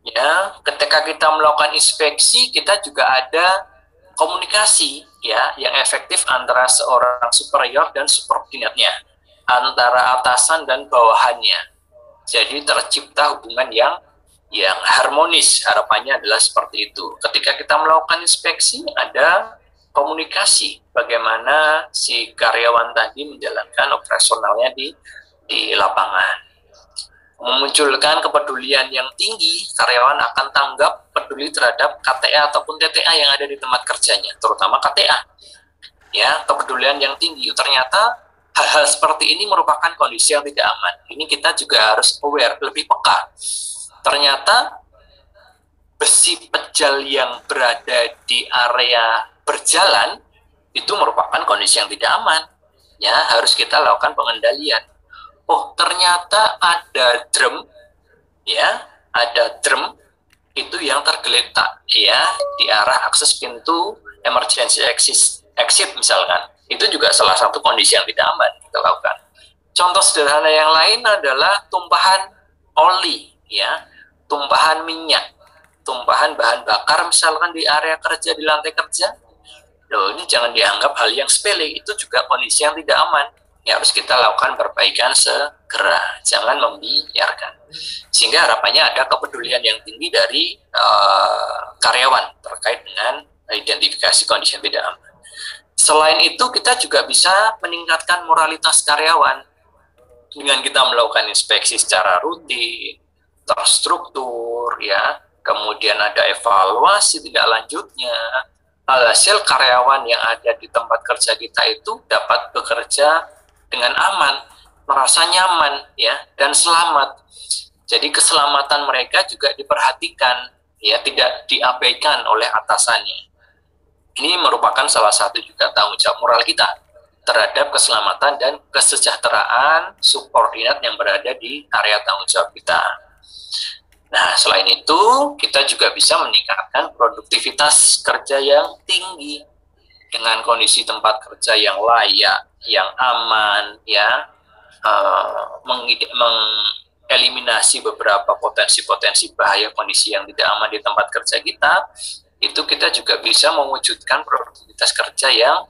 Ya, ketika kita melakukan inspeksi, kita juga ada komunikasi ya yang efektif antara seorang superior dan subordinatnya, antara atasan dan bawahannya. Jadi tercipta hubungan yang harmonis, harapannya adalah seperti itu. Ketika kita melakukan inspeksi, ada komunikasi bagaimana si karyawan tadi menjalankan operasionalnya di lapangan. Memunculkan kepedulian yang tinggi, karyawan akan tanggap peduli terhadap KTA ataupun TTA yang ada di tempat kerjanya, terutama KTA. Ya, kepedulian yang tinggi. Ternyata hal-hal seperti ini merupakan kondisi yang tidak aman. Ini kita juga harus aware, lebih peka. Ternyata besi pejal yang berada di area berjalan itu merupakan kondisi yang tidak aman. Ya, harus kita lakukan pengendalian. Oh, ternyata ada drum, ya, ada drum itu yang tergeletak, ya, di arah akses pintu emergency exit misalkan. Itu juga salah satu kondisi yang tidak aman kita lakukan. Contoh sederhana yang lain adalah tumpahan oli, ya, tumpahan minyak, tumpahan bahan bakar misalkan di area kerja, di lantai kerja. Loh, ini jangan dianggap hal yang sepele, itu juga kondisi yang tidak aman. Ya, harus kita lakukan perbaikan segera, jangan membiarkan. Sehingga harapannya ada kepedulian yang tinggi dari karyawan terkait dengan identifikasi kondisi yang tidak aman. Selain itu, kita juga bisa meningkatkan moralitas karyawan dengan kita melakukan inspeksi secara rutin, terstruktur, ya, kemudian ada evaluasi tidak lanjutnya. Alhasil karyawan yang ada di tempat kerja kita itu dapat bekerja dengan aman, merasa nyaman, ya, dan selamat. Jadi keselamatan mereka juga diperhatikan, ya, tidak diabaikan oleh atasannya. Ini merupakan salah satu juga tanggung jawab moral kita terhadap keselamatan dan kesejahteraan subordinat yang berada di area tanggung jawab kita. Nah, selain itu, kita juga bisa meningkatkan produktivitas kerja yang tinggi dengan kondisi tempat kerja yang layak, yang aman, ya, mengeliminasi beberapa potensi-potensi bahaya kondisi yang tidak aman di tempat kerja kita. Itu kita juga bisa mewujudkan produktivitas kerja yang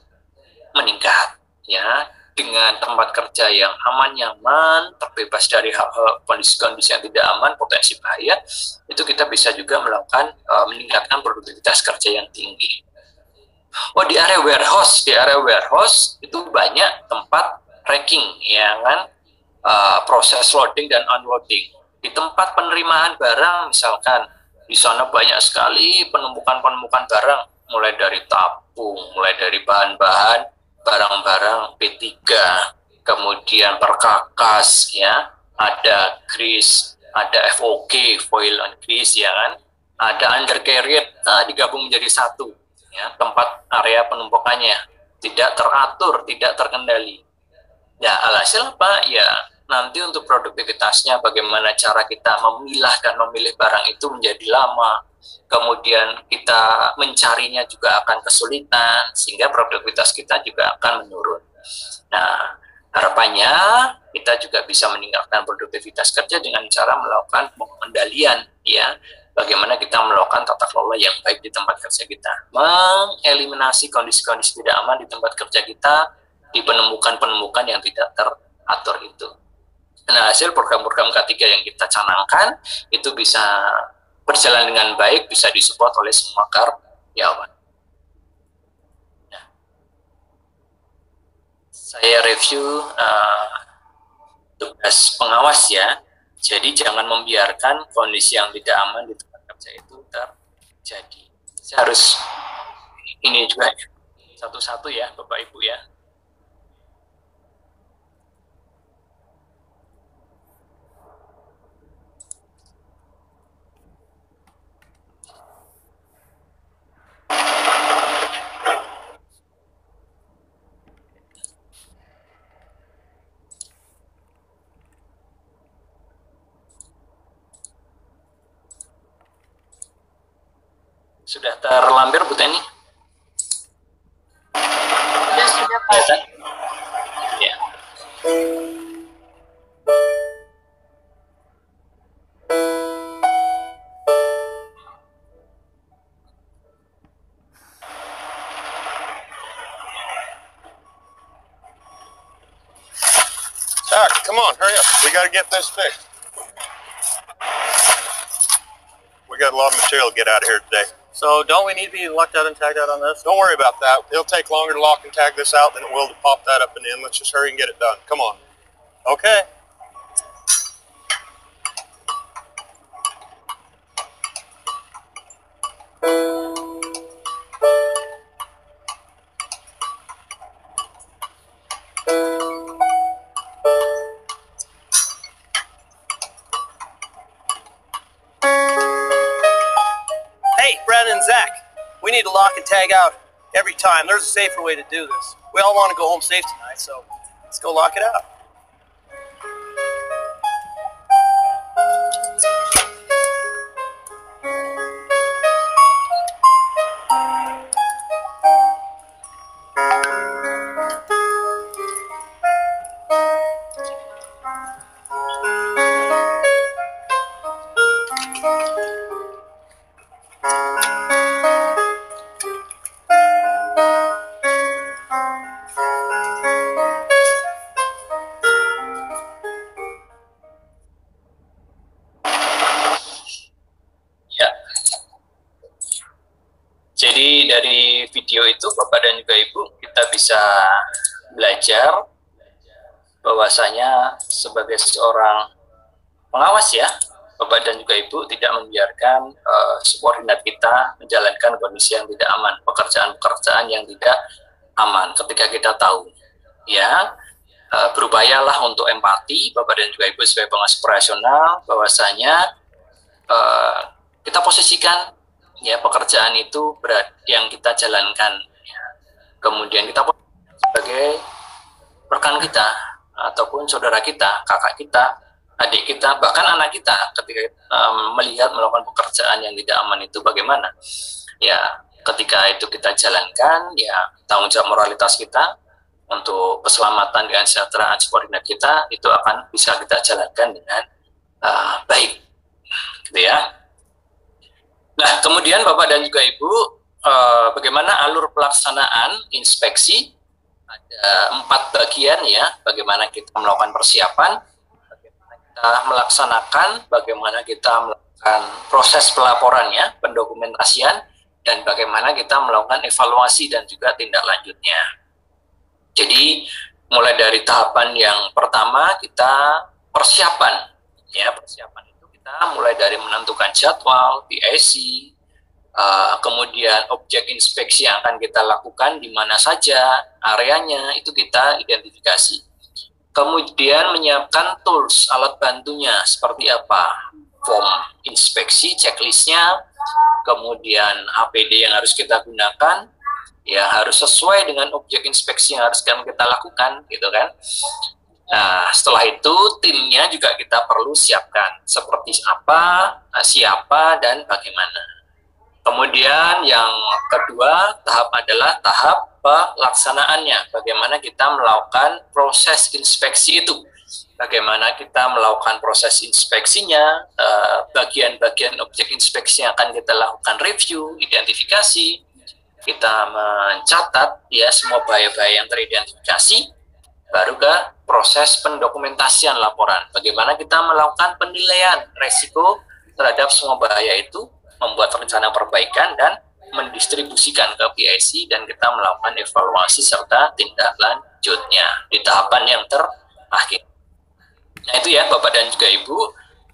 meningkat, ya, dengan tempat kerja yang aman, nyaman, terbebas dari hal-hal kondisi-kondisi yang tidak aman, potensi bahaya. Itu kita bisa juga melakukan meningkatkan produktivitas kerja yang tinggi. Oh, di area warehouse itu banyak tempat racking, ya kan, proses loading dan unloading. Di tempat penerimaan barang misalkan, di sana banyak sekali penumpukan barang, mulai dari tabung, mulai dari bahan-bahan, barang-barang P3, kemudian perkakas, ya, ada grease, ada FOG, foil on grease, ya kan, ada undercarriage, digabung menjadi satu, ya, tempat area penumpukannya tidak teratur, tidak terkendali. Ya, alhasil apa? Ya, nanti untuk produktivitasnya, bagaimana cara kita memilah dan memilih barang itu menjadi lama, kemudian kita mencarinya juga akan kesulitan, sehingga produktivitas kita juga akan menurun. Nah, harapannya kita juga bisa meningkatkan produktivitas kerja dengan cara melakukan pengendalian, ya, bagaimana kita melakukan tata kelola yang baik di tempat kerja kita, mengeliminasi kondisi-kondisi tidak aman di tempat kerja kita, di penemukan-penemukan yang tidak teratur itu. Nah, hasil program-program K3 yang kita canangkan itu bisa berjalan dengan baik, bisa disupport oleh semua karyawan. Nah, saya review tugas pengawas, ya. Jadi jangan membiarkan kondisi yang tidak aman di tempat kerja itu terjadi. Saya harus ini juga satu-satu, ya, Bapak Ibu, ya. Sudah terlampir, Bu Teni? Sudah, Pak. Ya. Zach, come on, hurry up. We got to get this fixed. We got a lot of material to get out of here today. So don't we need to be locked out and tagged out on this? Don't worry about that. It'll take longer to lock and tag this out than it will to pop that up and in. Let's just hurry and get it done. Come on. Okay. Hey, Brandon and Zach, we need to lock and tag out every time. There's a safer way to do this. We all want to go home safe tonight, so let's go lock it out. Jadi dari video itu Bapak dan juga Ibu kita bisa belajar bahwasanya sebagai seorang pengawas, ya, Bapak dan juga Ibu tidak membiarkan subordinat kita menjalankan kondisi yang tidak aman, pekerjaan-pekerjaan yang tidak aman. Ketika kita tahu, ya, berupayalah untuk empati Bapak dan juga Ibu sebagai pengawas operasional, bahwasanya kita posisikan ya pekerjaan itu yang kita jalankan. Kemudian kita pun sebagai rekan kita ataupun saudara kita, kakak kita, adik kita, bahkan anak kita ketika melihat melakukan pekerjaan yang tidak aman itu bagaimana? Ya, ketika itu kita jalankan, ya tanggung jawab moralitas kita untuk keselamatan dan kesejahteraan subordinat kita itu akan bisa kita jalankan dengan baik, gitu ya. Nah, kemudian Bapak dan juga Ibu, bagaimana alur pelaksanaan inspeksi? Ada 4 bagian ya, bagaimana kita melakukan persiapan, bagaimana kita melaksanakan, bagaimana kita melakukan proses pelaporannya, pendokumentasian, dan bagaimana kita melakukan evaluasi dan juga tindak lanjutnya. Jadi, mulai dari tahapan yang pertama, kita persiapan. Ya, persiapan itu kita mulai dari menentukan jadwal, PIC, kemudian objek inspeksi yang akan kita lakukan di mana saja, areanya, itu kita identifikasi. Kemudian menyiapkan tools, alat bantunya, seperti apa, form inspeksi, checklistnya, kemudian APD yang harus kita gunakan, ya harus sesuai dengan objek inspeksi yang harus kita lakukan, gitu kan. Nah, setelah itu timnya juga kita perlu siapkan, seperti apa, siapa, dan bagaimana. Kemudian yang kedua tahap adalah tahap pelaksanaannya. Bagaimana kita melakukan proses inspeksi itu. Bagaimana kita melakukan proses inspeksinya, bagian-bagian objek inspeksi yang akan kita lakukan review, identifikasi, kita mencatat ya semua bahaya-bahaya yang teridentifikasi, baru ke proses pendokumentasian laporan. Bagaimana kita melakukan penilaian resiko terhadap semua bahaya itu, membuat rencana perbaikan dan mendistribusikan ke PIC, dan kita melakukan evaluasi serta tindak lanjutnya di tahapan yang terakhir. Nah itu ya Bapak dan juga Ibu,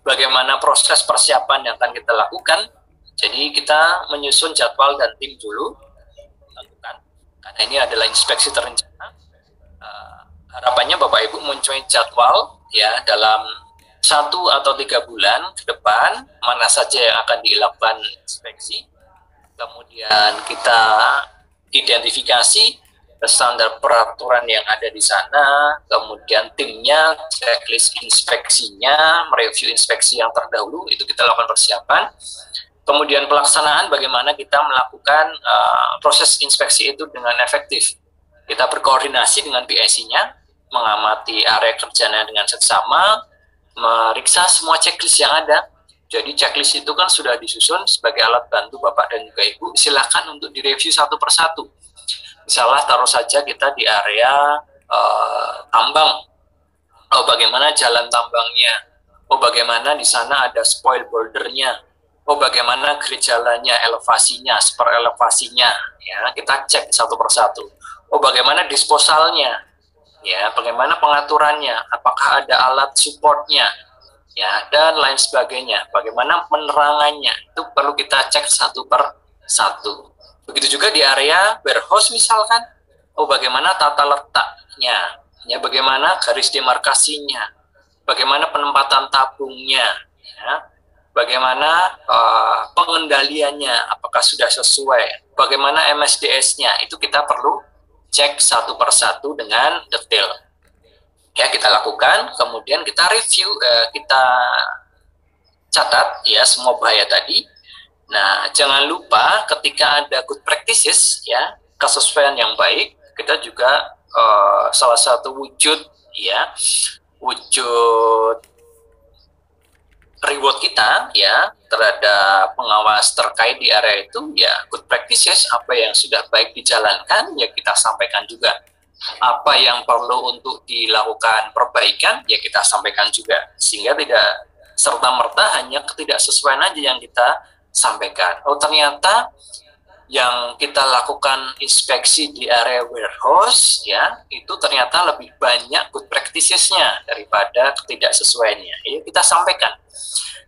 bagaimana proses persiapan yang akan kita lakukan. Jadi kita menyusun jadwal dan tim dulu, karena ini adalah inspeksi terencana. Harapannya Bapak Ibu mempunyai jadwal ya dalam 1 atau 3 bulan ke depan, mana saja yang akan dilakukan inspeksi. Kemudian kita identifikasi standar peraturan yang ada di sana, kemudian timnya, checklist inspeksinya, mereview inspeksi yang terdahulu, itu kita lakukan persiapan. Kemudian pelaksanaan, bagaimana kita melakukan proses inspeksi itu dengan efektif. Kita berkoordinasi dengan PIC-nya, mengamati area kerjanya dengan seksama, meriksa semua checklist yang ada. Jadi checklist itu kan sudah disusun sebagai alat bantu Bapak dan juga Ibu. Silakan untuk direview satu persatu. Misalnya taruh saja kita di area tambang. Oh bagaimana jalan tambangnya? Oh bagaimana di sana ada spoil bouldernya? Oh bagaimana grade jalannya, elevasinya, spur elevasinya? Ya kita cek satu persatu. Oh bagaimana disposalnya? Ya, bagaimana pengaturannya, apakah ada alat supportnya, ya, dan lain sebagainya. Bagaimana penerangannya, itu perlu kita cek satu per satu. Begitu juga di area warehouse misalkan, oh bagaimana tata letaknya, ya, bagaimana garis demarkasinya, bagaimana penempatan tabungnya, ya, bagaimana pengendaliannya, apakah sudah sesuai, bagaimana MSDS-nya, itu kita perlu cek satu persatu dengan detail. Ya kita lakukan, kemudian kita review, kita catat ya semua bahaya tadi. Nah jangan lupa ketika ada good practices ya kesesuaian yang baik, kita juga salah satu wujud ya wujud reward kita ya terhadap pengawas terkait di area itu ya good practices, apa yang sudah baik dijalankan ya kita sampaikan juga, apa yang perlu untuk dilakukan perbaikan ya kita sampaikan juga, sehingga tidak serta-merta hanya ketidaksesuaian aja yang kita sampaikan. Oh ternyata yang kita lakukan inspeksi di area warehouse ya itu ternyata lebih banyak good practices-nya daripada ketidaksesuaiannya. Ya kita sampaikan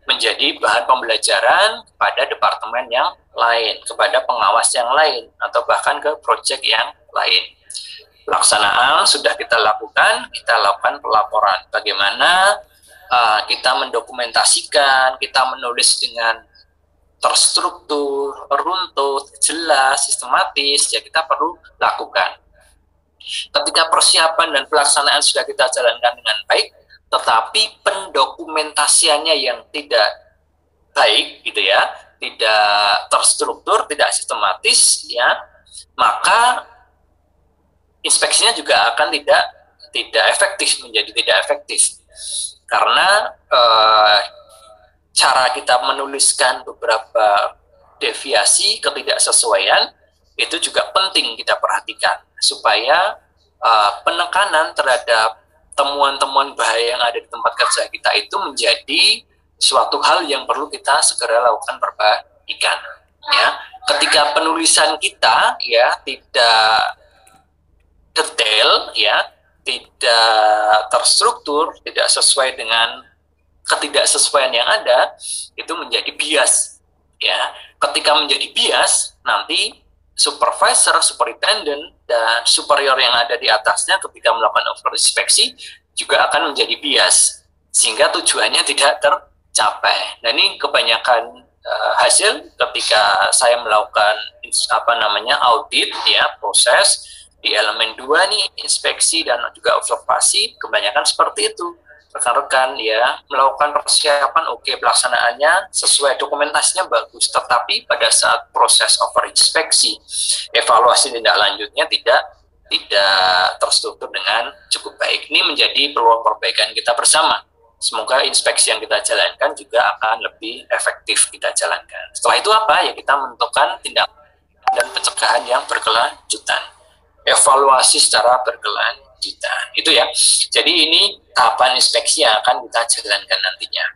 menjadi bahan pembelajaran kepada departemen yang lain, kepada pengawas yang lain, atau bahkan ke proyek yang lain. Pelaksanaan sudah kita lakukan pelaporan. Bagaimana kita mendokumentasikan, kita menulis dengan terstruktur, runtut, jelas, sistematis, ya kita perlu lakukan. Ketika persiapan dan pelaksanaan sudah kita jalankan dengan baik, tetapi pendokumentasiannya yang tidak baik gitu ya, tidak terstruktur, tidak sistematis ya, maka inspeksinya juga akan tidak efektif, menjadi tidak efektif. Karena cara kita menuliskan beberapa deviasi, ketidaksesuaian itu juga penting kita perhatikan supaya penekanan terhadap temuan-temuan bahaya yang ada di tempat kerja kita itu menjadi suatu hal yang perlu kita segera lakukan perbaikan. Ya, ketika penulisan kita ya tidak detail, ya tidak terstruktur, tidak sesuai dengan ketidaksesuaian yang ada, itu menjadi bias. Ya, ketika menjadi bias, nanti supervisor, superintendent, dan superior yang ada di atasnya ketika melakukan overinspeksi juga akan menjadi bias, sehingga tujuannya tidak tercapai. Nah, ini kebanyakan hasil ketika saya melakukan audit ya, proses di elemen 2 nih, inspeksi dan juga observasi, kebanyakan seperti itu. Rekan-rekan ya melakukan persiapan, oke, pelaksanaannya sesuai, dokumentasinya bagus, tetapi pada saat proses overinspeksi, evaluasi tindak lanjutnya tidak terstruktur dengan cukup baik. Ini menjadi peluang perbaikan kita bersama. Semoga inspeksi yang kita jalankan juga akan lebih efektif kita jalankan. Setelah itu apa? Ya kita menentukan tindakan dan pencegahan yang berkelanjutan. Evaluasi secara berkelanjutan. Itu ya. Jadi ini tahapan inspeksi yang akan kita jalankan nantinya.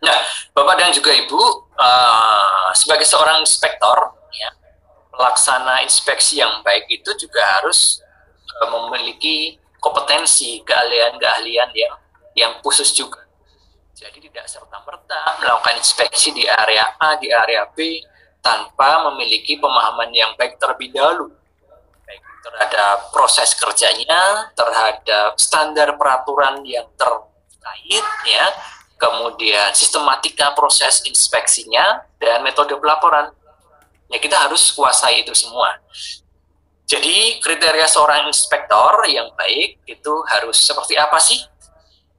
Nah, Bapak dan juga Ibu, sebagai seorang inspektor, ya, pelaksana inspeksi yang baik itu juga harus memiliki kompetensi, keahlian-keahlian yang khusus juga. Jadi tidak serta-merta melakukan inspeksi di area A, di area B, tanpa memiliki pemahaman yang baik terlebih dahulu. Baik terhadap proses kerjanya, terhadap standar peraturan yang terkait, ya, kemudian sistematika proses inspeksinya, dan metode pelaporan. Ya, kita harus kuasai itu semua. Jadi, kriteria seorang inspektor yang baik itu harus seperti apa sih?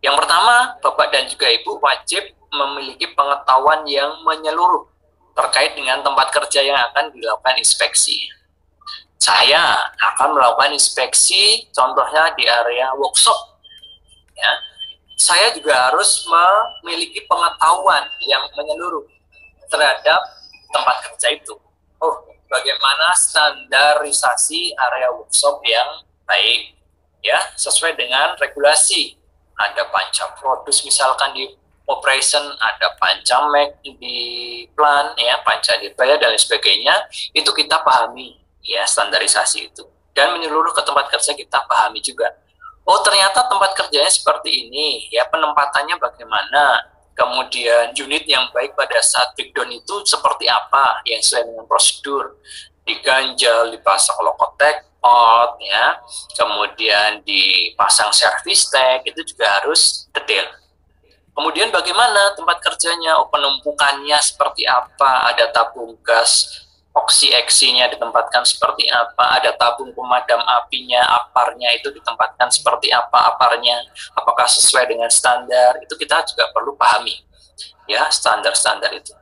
Yang pertama, Bapak dan juga Ibu wajib memiliki pengetahuan yang menyeluruh terkait dengan tempat kerja yang akan dilakukan inspeksi. Saya akan melakukan inspeksi, contohnya di area workshop. Ya, saya juga harus memiliki pengetahuan yang menyeluruh terhadap tempat kerja itu. Oh, bagaimana standarisasi area workshop yang baik, ya, sesuai dengan regulasi. Ada panca produs misalkan di operation, ada panca mek di plan, ya, panca dibayar dan lain sebagainya. Itu kita pahami, ya, standarisasi itu, dan menyeluruh ke tempat kerja kita pahami juga. Oh, ternyata tempat kerjanya seperti ini, ya, penempatannya bagaimana, kemudian unit yang baik pada saat breakdown itu seperti apa, yang sesuai dengan prosedur, diganjal, dipasang lokotek out, ya, kemudian dipasang service tag, itu juga harus detail. Kemudian bagaimana tempat kerjanya, oh, penumpukannya seperti apa, ada tabung gas oksi-eksinya ditempatkan seperti apa, ada tabung pemadam apinya, aparnya itu ditempatkan seperti apa aparnya, apakah sesuai dengan standar, itu kita juga perlu pahami, ya, standar-standar itu.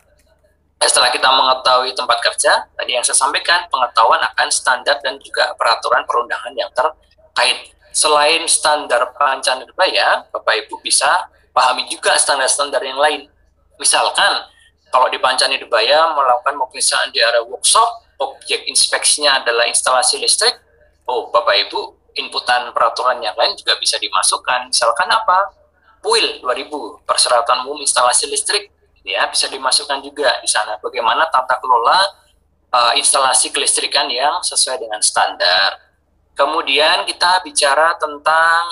Setelah kita mengetahui tempat kerja, tadi yang saya sampaikan, pengetahuan akan standar dan juga peraturan perundangan yang terkait. Selain standar panca nirbaya, Bapak Ibu bisa pahami juga standar-standar yang lain. Misalkan, kalau di panca nirbaya melakukan pemeriksaan di area workshop, objek inspeksinya adalah instalasi listrik, oh, Bapak Ibu, inputan peraturan yang lain juga bisa dimasukkan. Misalkan apa? PUIL 2000, persyaratan umum instalasi listrik, ya, bisa dimasukkan juga di sana. Bagaimana tata kelola instalasi kelistrikan yang sesuai dengan standar. Kemudian kita bicara tentang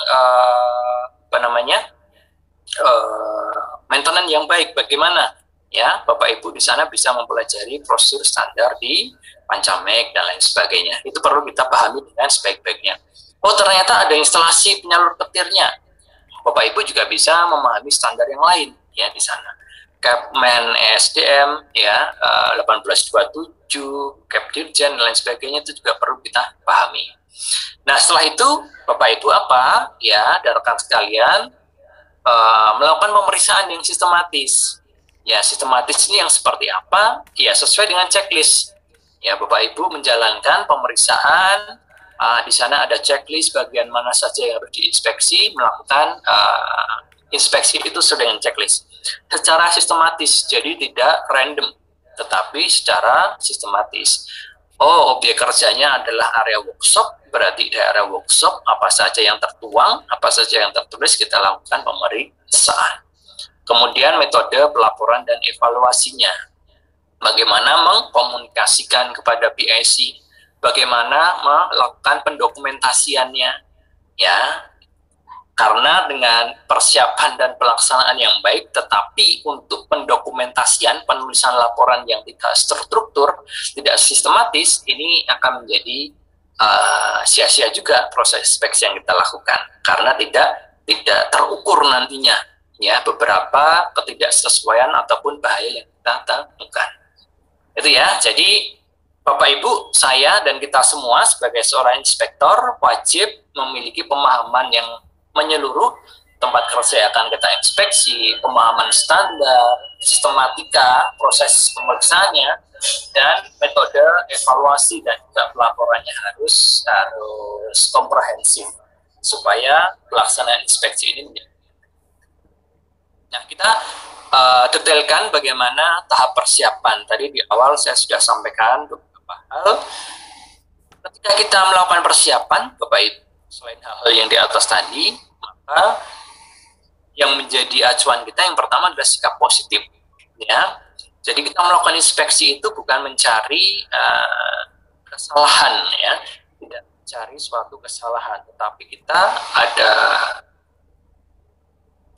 maintenance yang baik. Bagaimana? Ya, Bapak Ibu di sana bisa mempelajari prosedur standar di pancamek dan lain sebagainya. Itu perlu kita pahami dengan sebaik-baiknya. Oh, ternyata ada instalasi penyalur petirnya. Bapak Ibu juga bisa memahami standar yang lain, ya, di sana. Capman ESDM ya 1827, Capdirjen dan lain sebagainya, itu juga perlu kita pahami. Nah, setelah itu Bapak Ibu apa ya, dan rekan sekalian, melakukan pemeriksaan yang sistematis. Ya, sistematis ini yang seperti apa? Ya, sesuai dengan checklist. Ya, Bapak Ibu menjalankan pemeriksaan, di sana ada checklist bagian mana saja yang harus diinspeksi, melakukan inspeksi itu sesuai dengan checklist. Secara sistematis, jadi tidak random, tetapi secara sistematis. Oh, objek kerjanya adalah area workshop, berarti di area workshop apa saja yang tertuang, apa saja yang tertulis, kita lakukan pemeriksaan. Kemudian metode pelaporan dan evaluasinya. Bagaimana mengkomunikasikan kepada PIC, bagaimana melakukan pendokumentasiannya, ya. Karena dengan persiapan dan pelaksanaan yang baik, tetapi untuk pendokumentasian, penulisan laporan yang tidak terstruktur, tidak sistematis, ini akan menjadi sia-sia juga proses inspeksi yang kita lakukan, karena tidak terukur nantinya, ya, beberapa ketidaksesuaian ataupun bahaya yang kita temukan. Itu ya. Jadi Bapak Ibu, saya dan kita semua sebagai seorang inspektor wajib memiliki pemahaman yang menyeluruh tempat kerja yang akan kita inspeksi, pemahaman standar, sistematika, proses pemeriksaannya, dan metode evaluasi dan juga pelaporannya harus komprehensif supaya pelaksanaan inspeksi ini menjadi. Nah, kita detailkan bagaimana tahap persiapan. Tadi di awal saya sudah sampaikan beberapa hal. Ketika kita melakukan persiapan, Bapak Ibu, selain hal-hal yang di atas tadi, maka yang menjadi acuan kita yang pertama adalah sikap positif, ya. Jadi kita melakukan inspeksi itu bukan mencari kesalahan, ya, tidak mencari suatu kesalahan, tetapi kita ada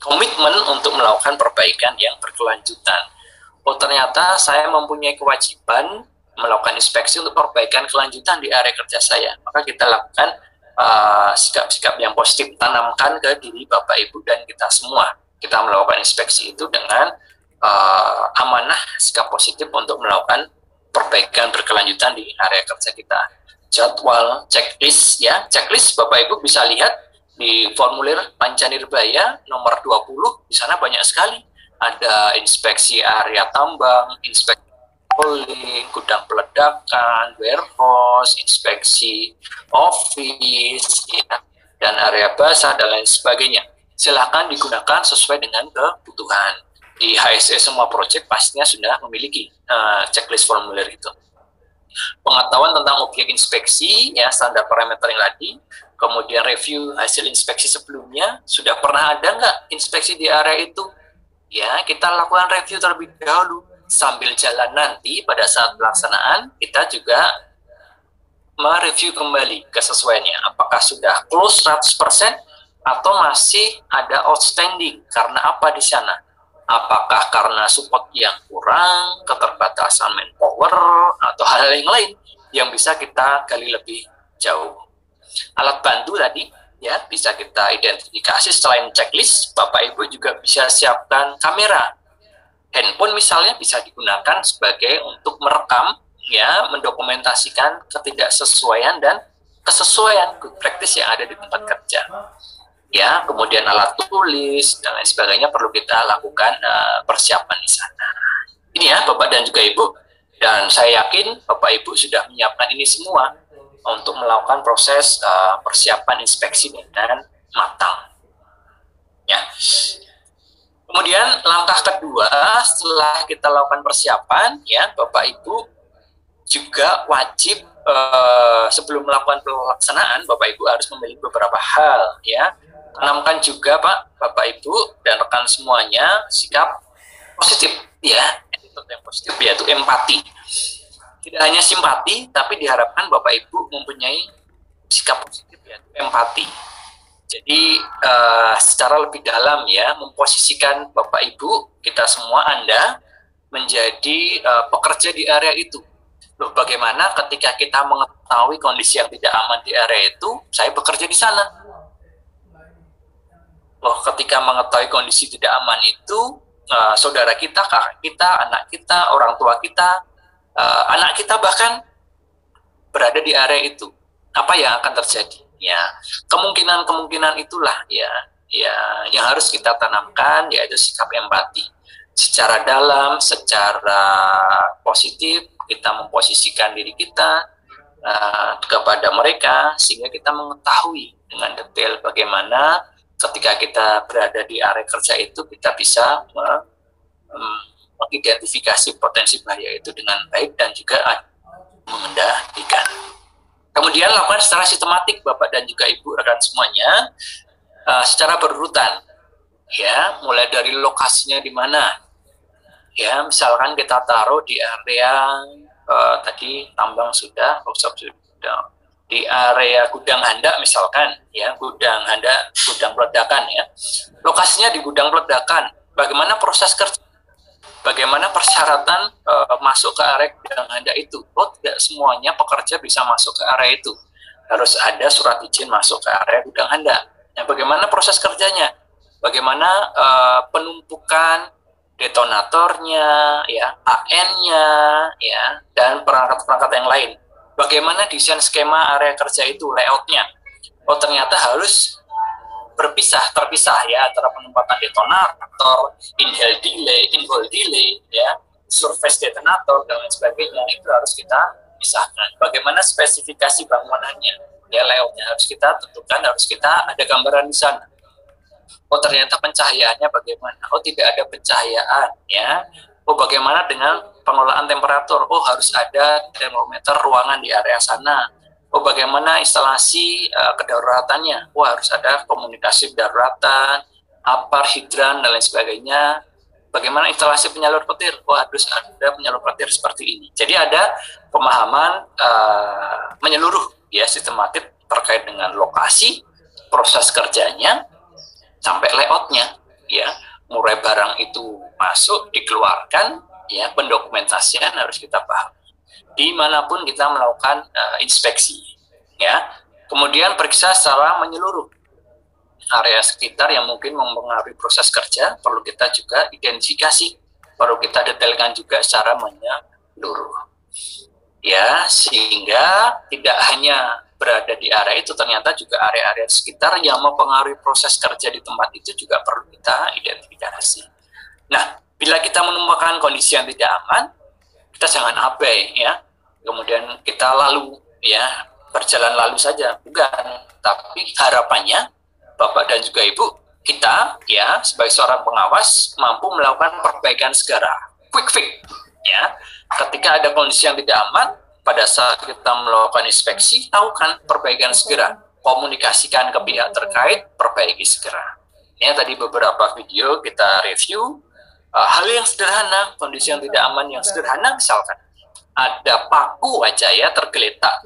komitmen untuk melakukan perbaikan yang berkelanjutan. Oh, ternyata saya mempunyai kewajiban melakukan inspeksi untuk perbaikan kelanjutan di area kerja saya, maka kita lakukan sikap-sikap yang positif, tanamkan ke diri Bapak Ibu dan kita semua. Kita melakukan inspeksi itu dengan amanah sikap positif untuk melakukan perbaikan berkelanjutan di area kerja kita. Jadwal, checklist, ya, checklist Bapak Ibu bisa lihat di formulir Pancanirbaya nomor 20, di sana banyak sekali. Ada inspeksi area tambang, inspeksi polling, gudang peledakan, warehouse, inspeksi office, ya, dan area basah, dan lain sebagainya. Silakan digunakan sesuai dengan kebutuhan. Di HSE semua proyek pastinya sudah memiliki checklist formulir itu. Pengetahuan tentang objek inspeksi, ya, standar parameter yang tadi, kemudian review hasil inspeksi sebelumnya, sudah pernah ada nggak inspeksi di area itu? Ya, kita lakukan review terlebih dahulu. Sambil jalan nanti pada saat pelaksanaan, kita juga mereview kembali kesesuaiannya. Apakah sudah close 100% atau masih ada outstanding? Karena apa di sana? Apakah karena support yang kurang, keterbatasan manpower, atau hal yang lain yang bisa kita gali lebih jauh? Alat bantu tadi, ya, bisa kita identifikasi. Selain checklist, Bapak Ibu juga bisa siapkan kamera. Handphone misalnya bisa digunakan sebagai untuk merekam, ya, mendokumentasikan ketidaksesuaian dan kesesuaian good practice yang ada di tempat kerja. Ya, kemudian alat tulis dan lain sebagainya perlu kita lakukan persiapan di sana. Ini ya Bapak dan juga Ibu, dan saya yakin Bapak Ibu sudah menyiapkan ini semua untuk melakukan proses persiapan inspeksi dengan matang. Ya. Kemudian langkah kedua setelah kita lakukan persiapan, ya, Bapak Ibu juga wajib sebelum melakukan pelaksanaan, Bapak Ibu harus memiliki beberapa hal, ya. Tanamkan juga Bapak Ibu dan rekan semuanya sikap positif, ya, attitude yang positif, yaitu empati. Tidak hanya simpati, tapi diharapkan Bapak Ibu mempunyai sikap positif, yaitu empati. Jadi secara lebih dalam, ya, memposisikan Bapak Ibu, kita semua, Anda menjadi pekerja di area itu. Loh, bagaimana ketika kita mengetahui kondisi yang tidak aman di area itu, saya bekerja di sana. Loh, ketika mengetahui kondisi tidak aman itu, saudara kita, kakak kita, anak kita, orang tua kita, anak kita bahkan berada di area itu, apa yang akan terjadi? Ya, kemungkinan itulah ya yang harus kita tanamkan, yaitu sikap empati secara dalam, secara positif. Kita memposisikan diri kita kepada mereka sehingga kita mengetahui dengan detail bagaimana ketika kita berada di area kerja itu kita bisa mengidentifikasi potensi bahaya itu dengan baik dan juga mengendalikan. Kemudian lakukan secara sistematik, Bapak dan juga Ibu, rekan semuanya, secara berurutan. Ya, mulai dari lokasinya di mana. Ya, misalkan kita taruh di area tadi tambang sudah, workshop sudah, di area gudang handak misalkan, ya, gudang handak, gudang peledakan, ya. Lokasinya di gudang peledakan. Bagaimana proses kerja? Bagaimana persyaratan masuk ke area gudang handak itu? Oh, tidak semuanya pekerja bisa masuk ke area itu. Harus ada surat izin masuk ke area gudang handak. Nah, bagaimana proses kerjanya? Bagaimana penumpukan detonatornya, ya, AN-nya, ya, dan perangkat-perangkat yang lain. Bagaimana desain skema area kerja itu, layoutnya? Oh, ternyata harus terpisah ya, antara penempatan detonator, inhale delay, ya, surface detonator dan lain sebagainya. Itu harus kita pisahkan. Bagaimana spesifikasi bangunannya, ya, layoutnya harus kita tentukan, harus kita ada gambaran di sana. Oh, ternyata pencahayaannya bagaimana? Oh, tidak ada pencahayaan, ya. Oh, bagaimana dengan pengelolaan temperatur? Oh, harus ada termometer ruangan di area sana. Oh, bagaimana instalasi kedaruratannya? Oh, harus ada komunikasi kedaruratan, apar, hidran, dan lain sebagainya. Bagaimana instalasi penyalur petir? Oh, harus ada penyalur petir seperti ini. Jadi ada pemahaman menyeluruh, ya, sistematik terkait dengan lokasi, proses kerjanya, sampai layoutnya, ya, mulai barang itu masuk, dikeluarkan, ya, pendokumentasian harus kita paham. Dimanapun kita melakukan inspeksi, ya, kemudian periksa secara menyeluruh area sekitar yang mungkin mempengaruhi proses kerja, perlu kita juga identifikasi, perlu kita detailkan juga secara menyeluruh, ya, sehingga tidak hanya berada di area itu, ternyata juga area-area sekitar yang mempengaruhi proses kerja di tempat itu juga perlu kita identifikasi. Nah, bila kita menemukan kondisi yang tidak aman, kita jangan abai, ya, kemudian kita lalu, ya, berjalan lalu saja, bukan, tapi harapannya Bapak dan juga Ibu, kita, ya, sebagai seorang pengawas mampu melakukan perbaikan segera, quick fix, ya, ketika ada kondisi yang tidak aman. Pada saat kita melakukan inspeksi, lakukan perbaikan segera, komunikasikan ke pihak terkait, perbaiki segera. Ya, tadi beberapa video kita review hal yang sederhana, kondisi yang tidak aman yang sederhana, misalkan ada paku aja, ya, tergeletak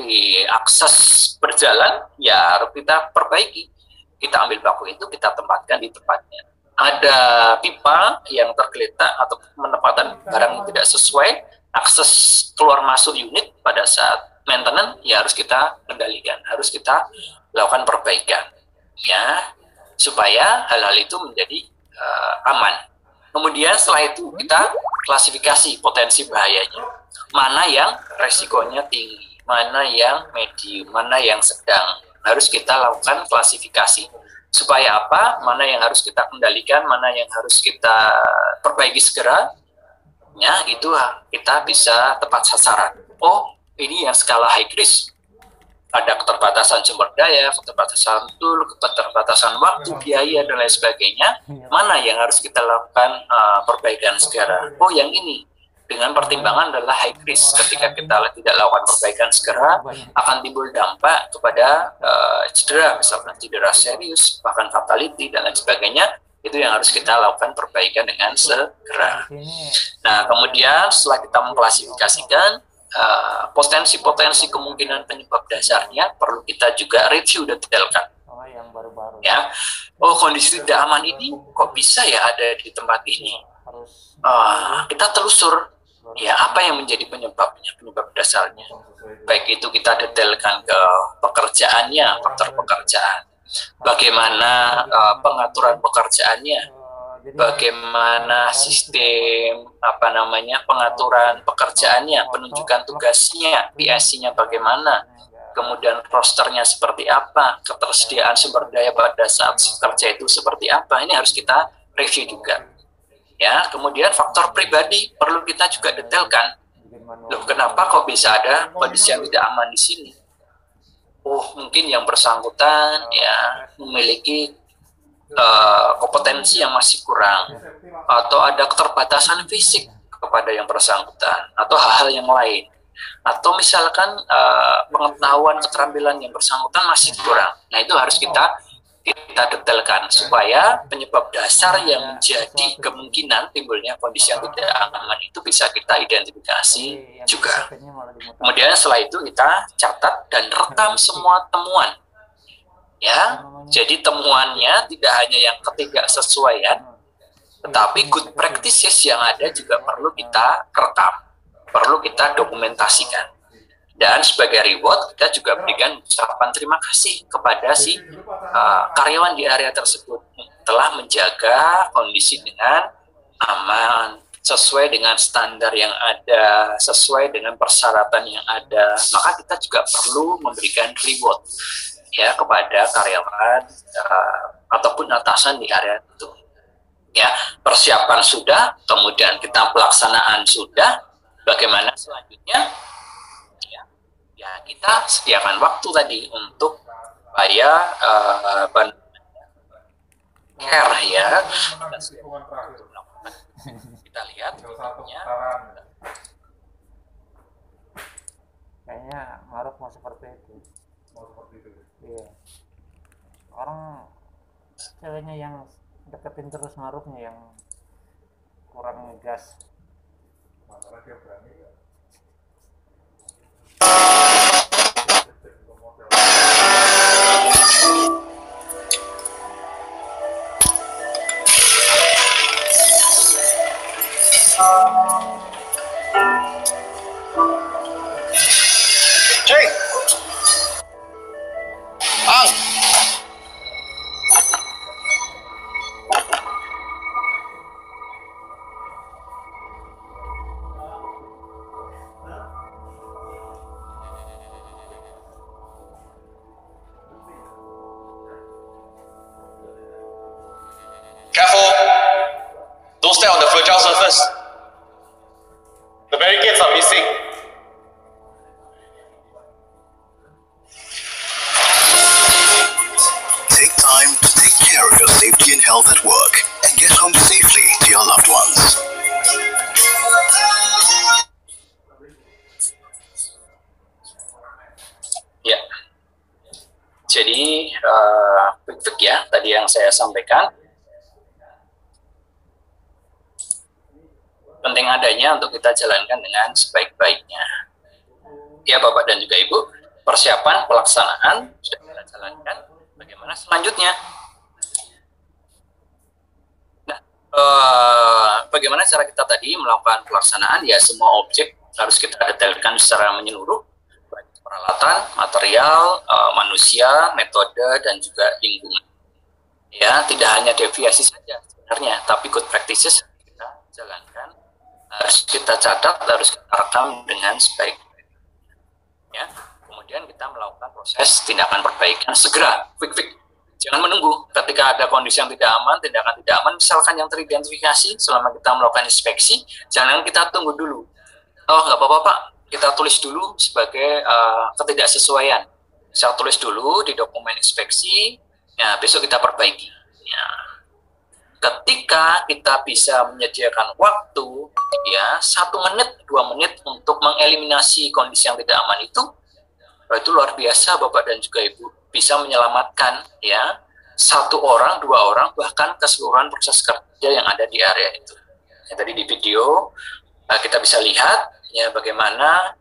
di akses berjalan, ya, harus kita perbaiki. Kita ambil paku itu, kita tempatkan di tempatnya. Ada pipa yang tergeletak atau penempatan barang yang tidak sesuai, akses keluar masuk unit pada saat maintenance, ya, harus kita kendalikan, harus kita lakukan perbaikan, ya, supaya hal-hal itu menjadi aman. Kemudian setelah itu kita klasifikasi potensi bahayanya, mana yang resikonya tinggi, mana yang medium, mana yang sedang, harus kita lakukan klasifikasi. Supaya apa? Mana yang harus kita kendalikan, mana yang harus kita perbaiki segera, ya, itu kita bisa tepat sasaran. Oh, ini yang skala high risk. Ada keterbatasan sumber daya, keterbatasan tool, keterbatasan waktu, biaya, dan lain sebagainya. Mana yang harus kita lakukan perbaikan segera? Oh, yang ini. Dengan pertimbangan adalah high risk. Ketika kita tidak lakukan perbaikan segera, akan timbul dampak kepada cedera, misalkan cedera serius, bahkan fatality, dan lain sebagainya. Itu yang harus kita lakukan perbaikan dengan segera. Nah, kemudian setelah kita mengklasifikasikan potensi-potensi kemungkinan penyebab dasarnya, perlu kita juga review detailkan. Ya, oh, kondisi tidak aman ini kok bisa ya ada di tempat ini? Kita telusur, ya, apa yang menjadi penyebabnya, penyebab dasarnya. Baik itu kita detailkan ke pekerjaannya, faktor pekerjaan. Bagaimana pengaturan pekerjaannya, bagaimana sistem pengaturan pekerjaannya, penunjukan tugasnya, PSC-nya bagaimana, kemudian rosternya seperti apa, ketersediaan sumber daya pada saat kerja itu seperti apa. Ini harus kita review juga. Ya, kemudian faktor pribadi perlu kita juga detailkan. Loh, kenapa kok bisa ada kondisi yang tidak aman di sini? Mungkin yang bersangkutan ya memiliki kompetensi yang masih kurang, atau ada keterbatasan fisik kepada yang bersangkutan, atau hal-hal yang lain, atau misalkan pengetahuan keterampilan yang bersangkutan masih kurang. Nah, itu harus kita detailkan supaya penyebab dasar yang menjadi kemungkinan timbulnya kondisi yang tidak aman itu bisa kita identifikasi juga. Kemudian setelah itu kita catat dan rekam semua temuan. Ya, jadi temuannya tidak hanya yang ketidaksesuaian, tetapi good practices yang ada juga perlu kita rekam, perlu kita dokumentasikan. Dan sebagai reward, kita juga berikan ucapan terima kasih kepada si karyawan di area tersebut telah menjaga kondisi dengan aman, sesuai dengan standar yang ada, sesuai dengan persyaratan yang ada. Maka kita juga perlu memberikan reward ya kepada karyawan ataupun atasan di area itu. Ya, persiapan sudah, kemudian kita pelaksanaan sudah. Bagaimana selanjutnya? Ya, kita sediakan waktu tadi untuk supaya care ya. Kita lihat videonya. Kayaknya Maruf mau seperti itu. Iya. Orang ceweknya yang deketin terus Marufnya yang kurang ngegas. Masalah dia berani ya. Jay! Ang! Careful! Don't stay on the fragile surface. The barricades are missing. Take time to take care of your safety and health at work and get home safely to your loved ones. Ya, jadi quick ya tadi yang saya sampaikan. Penting adanya untuk kita jalankan dengan sebaik-baiknya. Ya Bapak dan juga Ibu, persiapan pelaksanaan sudah kita jalankan. Bagaimana selanjutnya? Nah, bagaimana cara kita tadi melakukan pelaksanaan? Ya, semua objek harus kita detailkan secara menyeluruh, baik peralatan, material, manusia, metode, dan juga lingkungan. Ya, tidak hanya deviasi saja sebenarnya, tapi good practices kita jalankan, harus kita catat, harus kita rekam dengan sebaik. Ya, kemudian kita melakukan proses tindakan perbaikan segera, quick. Jangan menunggu ketika ada kondisi yang tidak aman, tindakan tidak aman, misalkan yang teridentifikasi selama kita melakukan inspeksi, jangan kita tunggu dulu. Oh, nggak apa-apa Pak, kita tulis dulu sebagai ketidaksesuaian. Saya tulis dulu di dokumen inspeksi, ya besok kita perbaiki. Ya. Ketika kita bisa menyediakan waktu, ya 1 menit, 2 menit untuk mengeliminasi kondisi yang tidak aman itu luar biasa Bapak dan juga Ibu, bisa menyelamatkan ya 1 orang, 2 orang, bahkan keseluruhan proses kerja yang ada di area itu. Ya, tadi di video kita bisa lihat ya bagaimana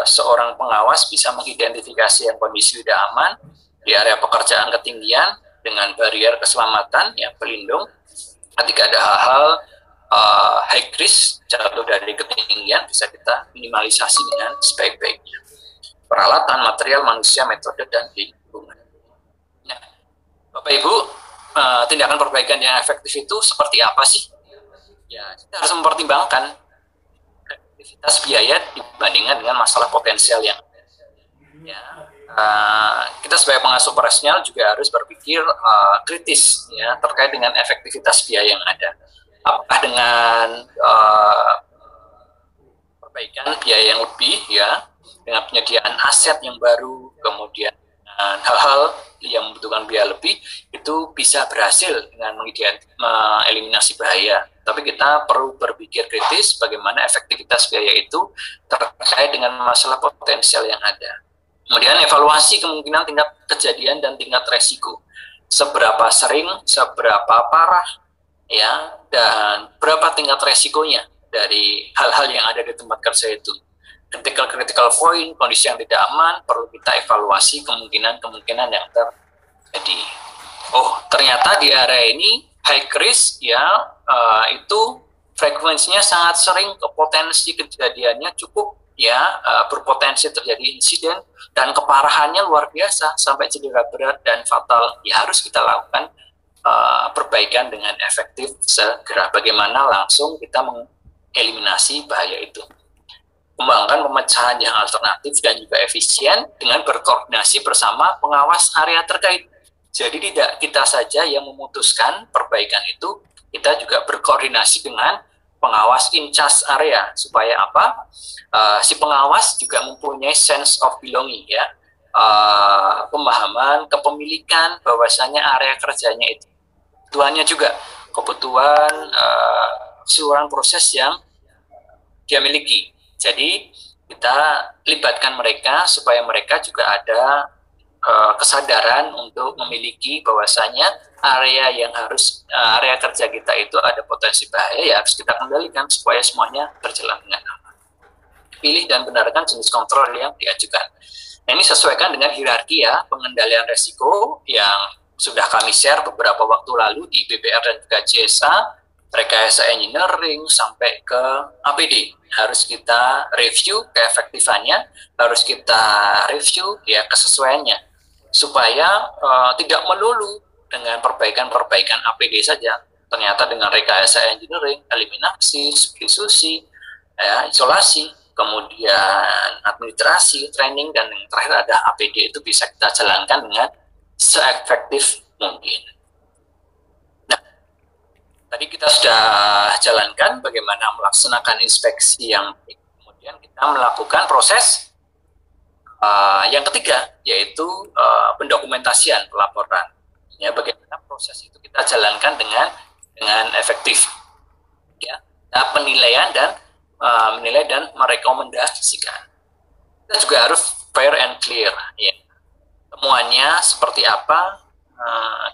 seorang pengawas bisa mengidentifikasi yang kondisi tidak aman di area pekerjaan ketinggian dengan barier keselamatan yang pelindung. Ketika ada hal-hal high risk jatuh dari ketinggian, bisa kita minimalisasi dengan sebaik-baiknya. Peralatan, material, manusia, metode, dan lingkungan. Nah, Bapak Ibu, tindakan perbaikan yang efektif itu seperti apa sih? Ya, kita harus mempertimbangkan efektivitas biaya dibandingkan dengan masalah potensial yang ya. Kita sebagai pengasuh operasional juga harus berpikir kritis ya terkait dengan efektivitas biaya yang ada. Apakah dengan perbaikan biaya yang lebih ya, dengan penyediaan aset yang baru, kemudian hal-hal yang membutuhkan biaya lebih, itu bisa berhasil dengan mengeliminasi bahaya. Tapi kita perlu berpikir kritis bagaimana efektivitas biaya itu terkait dengan masalah potensial yang ada. Kemudian evaluasi kemungkinan tingkat kejadian dan tingkat resiko. Seberapa sering, seberapa parah, ya, dan berapa tingkat resikonya dari hal-hal yang ada di tempat kerja itu. Critical point, kondisi yang tidak aman, perlu kita evaluasi kemungkinan yang terjadi. Oh, ternyata di area ini high risk, ya, itu frekuensinya sangat sering, potensi kejadiannya cukup, ya, berpotensi terjadi insiden, dan keparahannya luar biasa, sampai cedera berat dan fatal. Ya, harus kita lakukan perbaikan dengan efektif segera. Bagaimana langsung kita mengeliminasi bahaya itu. Kembangkan pemecahan yang alternatif dan juga efisien dengan berkoordinasi bersama pengawas area terkait. Jadi tidak kita saja yang memutuskan perbaikan itu, kita juga berkoordinasi dengan pengawas in charge area, supaya apa? Si pengawas juga mempunyai sense of belonging, ya, pemahaman kepemilikan bahwasanya area kerjanya itu kebutuhannya juga kebutuhan keseluruhan proses yang dia miliki. Jadi kita libatkan mereka supaya mereka juga ada kesadaran untuk memiliki bahwasanya area kerja kita itu ada potensi bahaya, ya harus kita kendalikan supaya semuanya berjalan dengan aman. Pilih dan benarkan jenis kontrol yang diajukan. Nah, ini sesuaikan dengan hierarki, ya, pengendalian resiko yang sudah kami share beberapa waktu lalu di BPR dan juga JSA, rekayasa engineering sampai ke APD. Harus kita review keefektifannya, harus kita review ya kesesuaiannya, supaya tidak melulu dengan perbaikan APD saja. Ternyata dengan rekayasa engineering, eliminasi, substitusi, ya, isolasi, kemudian administrasi, training, dan yang terakhir ada APD, itu bisa kita jalankan dengan seefektif mungkin. Nah, tadi kita sudah jalankan bagaimana melaksanakan inspeksi yang baik. Kemudian kita melakukan proses yang ketiga, yaitu pendokumentasian pelaporan. Ya, bagaimana proses itu kita jalankan dengan efektif. Ya, penilaian dan menilai dan merekomendasikan. Kita juga harus fair and clear, ya. Temuannya seperti apa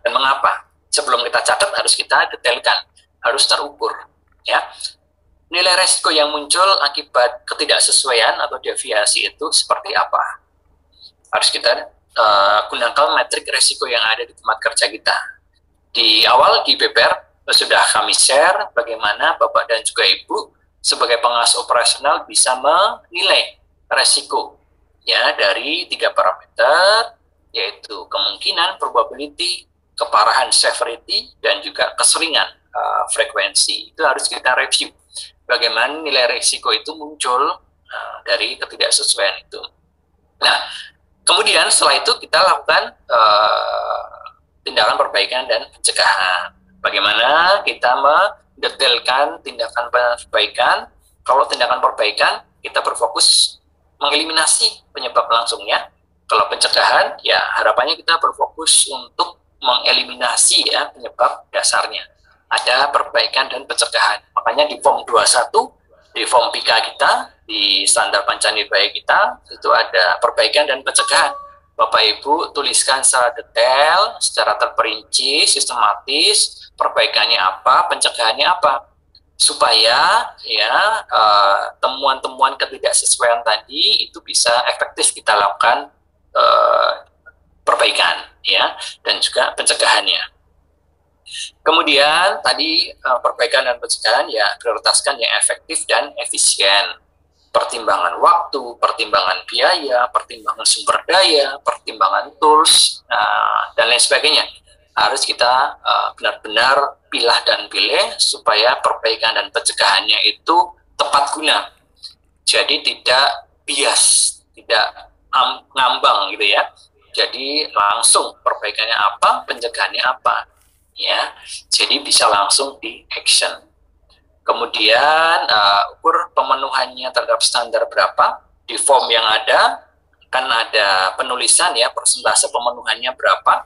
dan mengapa. Sebelum kita catat harus kita detailkan, harus terukur, ya. Nilai resiko yang muncul akibat ketidaksesuaian atau deviasi itu seperti apa. Harus kita gunakan metrik resiko yang ada di tempat kerja kita. Di awal di BPR sudah kami share bagaimana Bapak dan juga Ibu sebagai pengasuh operasional bisa menilai resiko, ya, dari 3 parameter, yaitu kemungkinan, probability, keparahan, severity, dan juga keseringan, frekuensi. Itu harus kita review. Bagaimana nilai risiko itu muncul dari ketidaksesuaian itu. Nah, kemudian setelah itu kita lakukan tindakan perbaikan dan pencegahan. Bagaimana kita mendetailkan tindakan perbaikan. Kalau tindakan perbaikan, kita berfokus mengeliminasi penyebab langsungnya. Kalau pencegahan, ya harapannya kita berfokus untuk mengeliminasi, ya, penyebab dasarnya. Ada perbaikan dan pencegahan. Makanya di form 21, di form PK kita, di standar Pancanibaya kita, itu ada perbaikan dan pencegahan. Bapak Ibu tuliskan secara detail, secara terperinci, sistematis, perbaikannya apa, pencegahannya apa, supaya, ya, temuan-temuan ketidaksesuaian tadi itu bisa efektif kita lakukan perbaikan, ya, dan juga pencegahannya. Kemudian tadi perbaikan dan pencegahan, ya, prioritaskan yang efektif dan efisien. Pertimbangan waktu, pertimbangan biaya, pertimbangan sumber daya, pertimbangan tools, dan lain sebagainya. harus kita benar-benar pilah dan pilih supaya perbaikan dan pencegahannya itu tepat guna. Jadi tidak bias, tidak ngambang gitu ya. Jadi langsung perbaikannya apa, pencegahannya apa, ya. Jadi bisa langsung di action. Kemudian ukur pemenuhannya terhadap standar berapa di form yang ada, kan ada penulisan ya, persentase pemenuhannya berapa,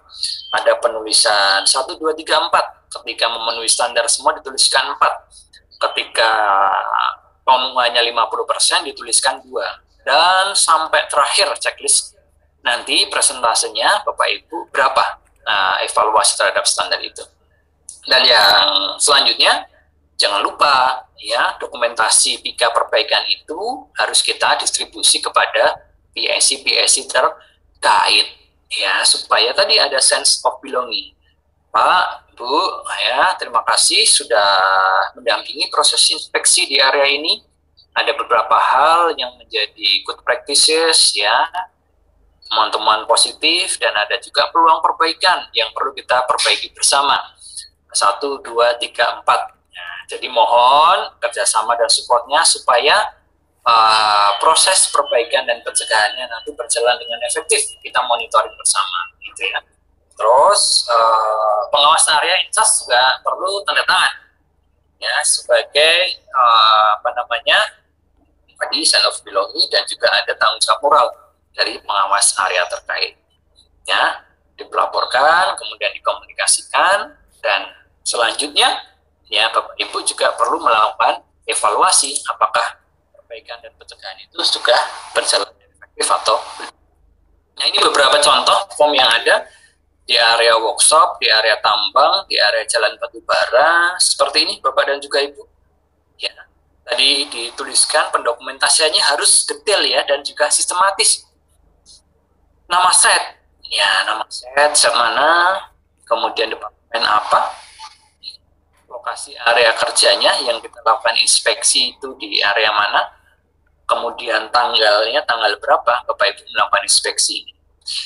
ada penulisan 1, 2, 3, 4. Ketika memenuhi standar semua dituliskan 4. Ketika pemenuhannya 50% dituliskan 2. Dan sampai terakhir checklist nanti presentasenya Bapak Ibu berapa evaluasi terhadap standar itu. Dan yang selanjutnya jangan lupa ya, dokumentasi PIKA perbaikan itu harus kita distribusi kepada PIC terkait ya, supaya tadi ada sense of belonging. Pak, Bu, ya, terima kasih sudah mendampingi proses inspeksi di area ini. Ada beberapa hal yang menjadi good practices ya, teman-teman positif, dan ada juga peluang perbaikan yang perlu kita perbaiki bersama. 1, 2, 3, 4. Nah, jadi mohon kerjasama dan supportnya supaya proses perbaikan dan pencegahannya nanti berjalan dengan efektif. Kita monitoring bersama, gitu ya. Terus pengawas area incas juga perlu tanda tangan, ya, sebagai tadi sense of belonging, dan juga ada tanggung jawab moral dari pengawas area terkait. Ya, dipelaporkan, kemudian dikomunikasikan, dan selanjutnya ya Bapak Ibu juga perlu melakukan evaluasi apakah perbaikan dan pencegahan itu sudah berjalan efektif atau belum. Nah, ini beberapa contoh form yang ada di area workshop, di area tambang, di area jalan batubara, seperti ini Bapak dan juga Ibu. Ya, tadi dituliskan pendokumentasiannya harus detail ya, dan juga sistematis. Nama set, ya nama set mana, kemudian departemen apa, lokasi area kerjanya yang kita lakukan inspeksi itu di area mana, kemudian tanggalnya, tanggal berapa Bapak Ibu melakukan inspeksi.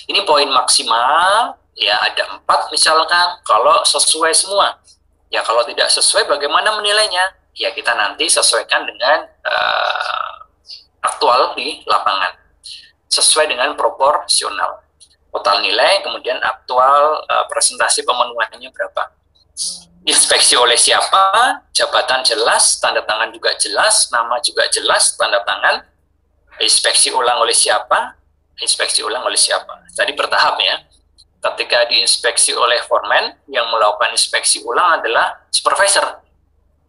Ini poin maksimal, ya ada 4 misalkan, kalau sesuai semua. Ya kalau tidak sesuai bagaimana menilainya? Ya kita nanti sesuaikan dengan aktual di lapangan. Sesuai dengan proporsional. Total nilai, kemudian aktual presentasi pemenuhannya berapa. Inspeksi oleh siapa, jabatan jelas, tanda tangan juga jelas, nama juga jelas, tanda tangan. Inspeksi ulang oleh siapa, inspeksi ulang oleh siapa. Tadi bertahap ya. Ketika diinspeksi oleh foreman, yang melakukan inspeksi ulang adalah supervisor.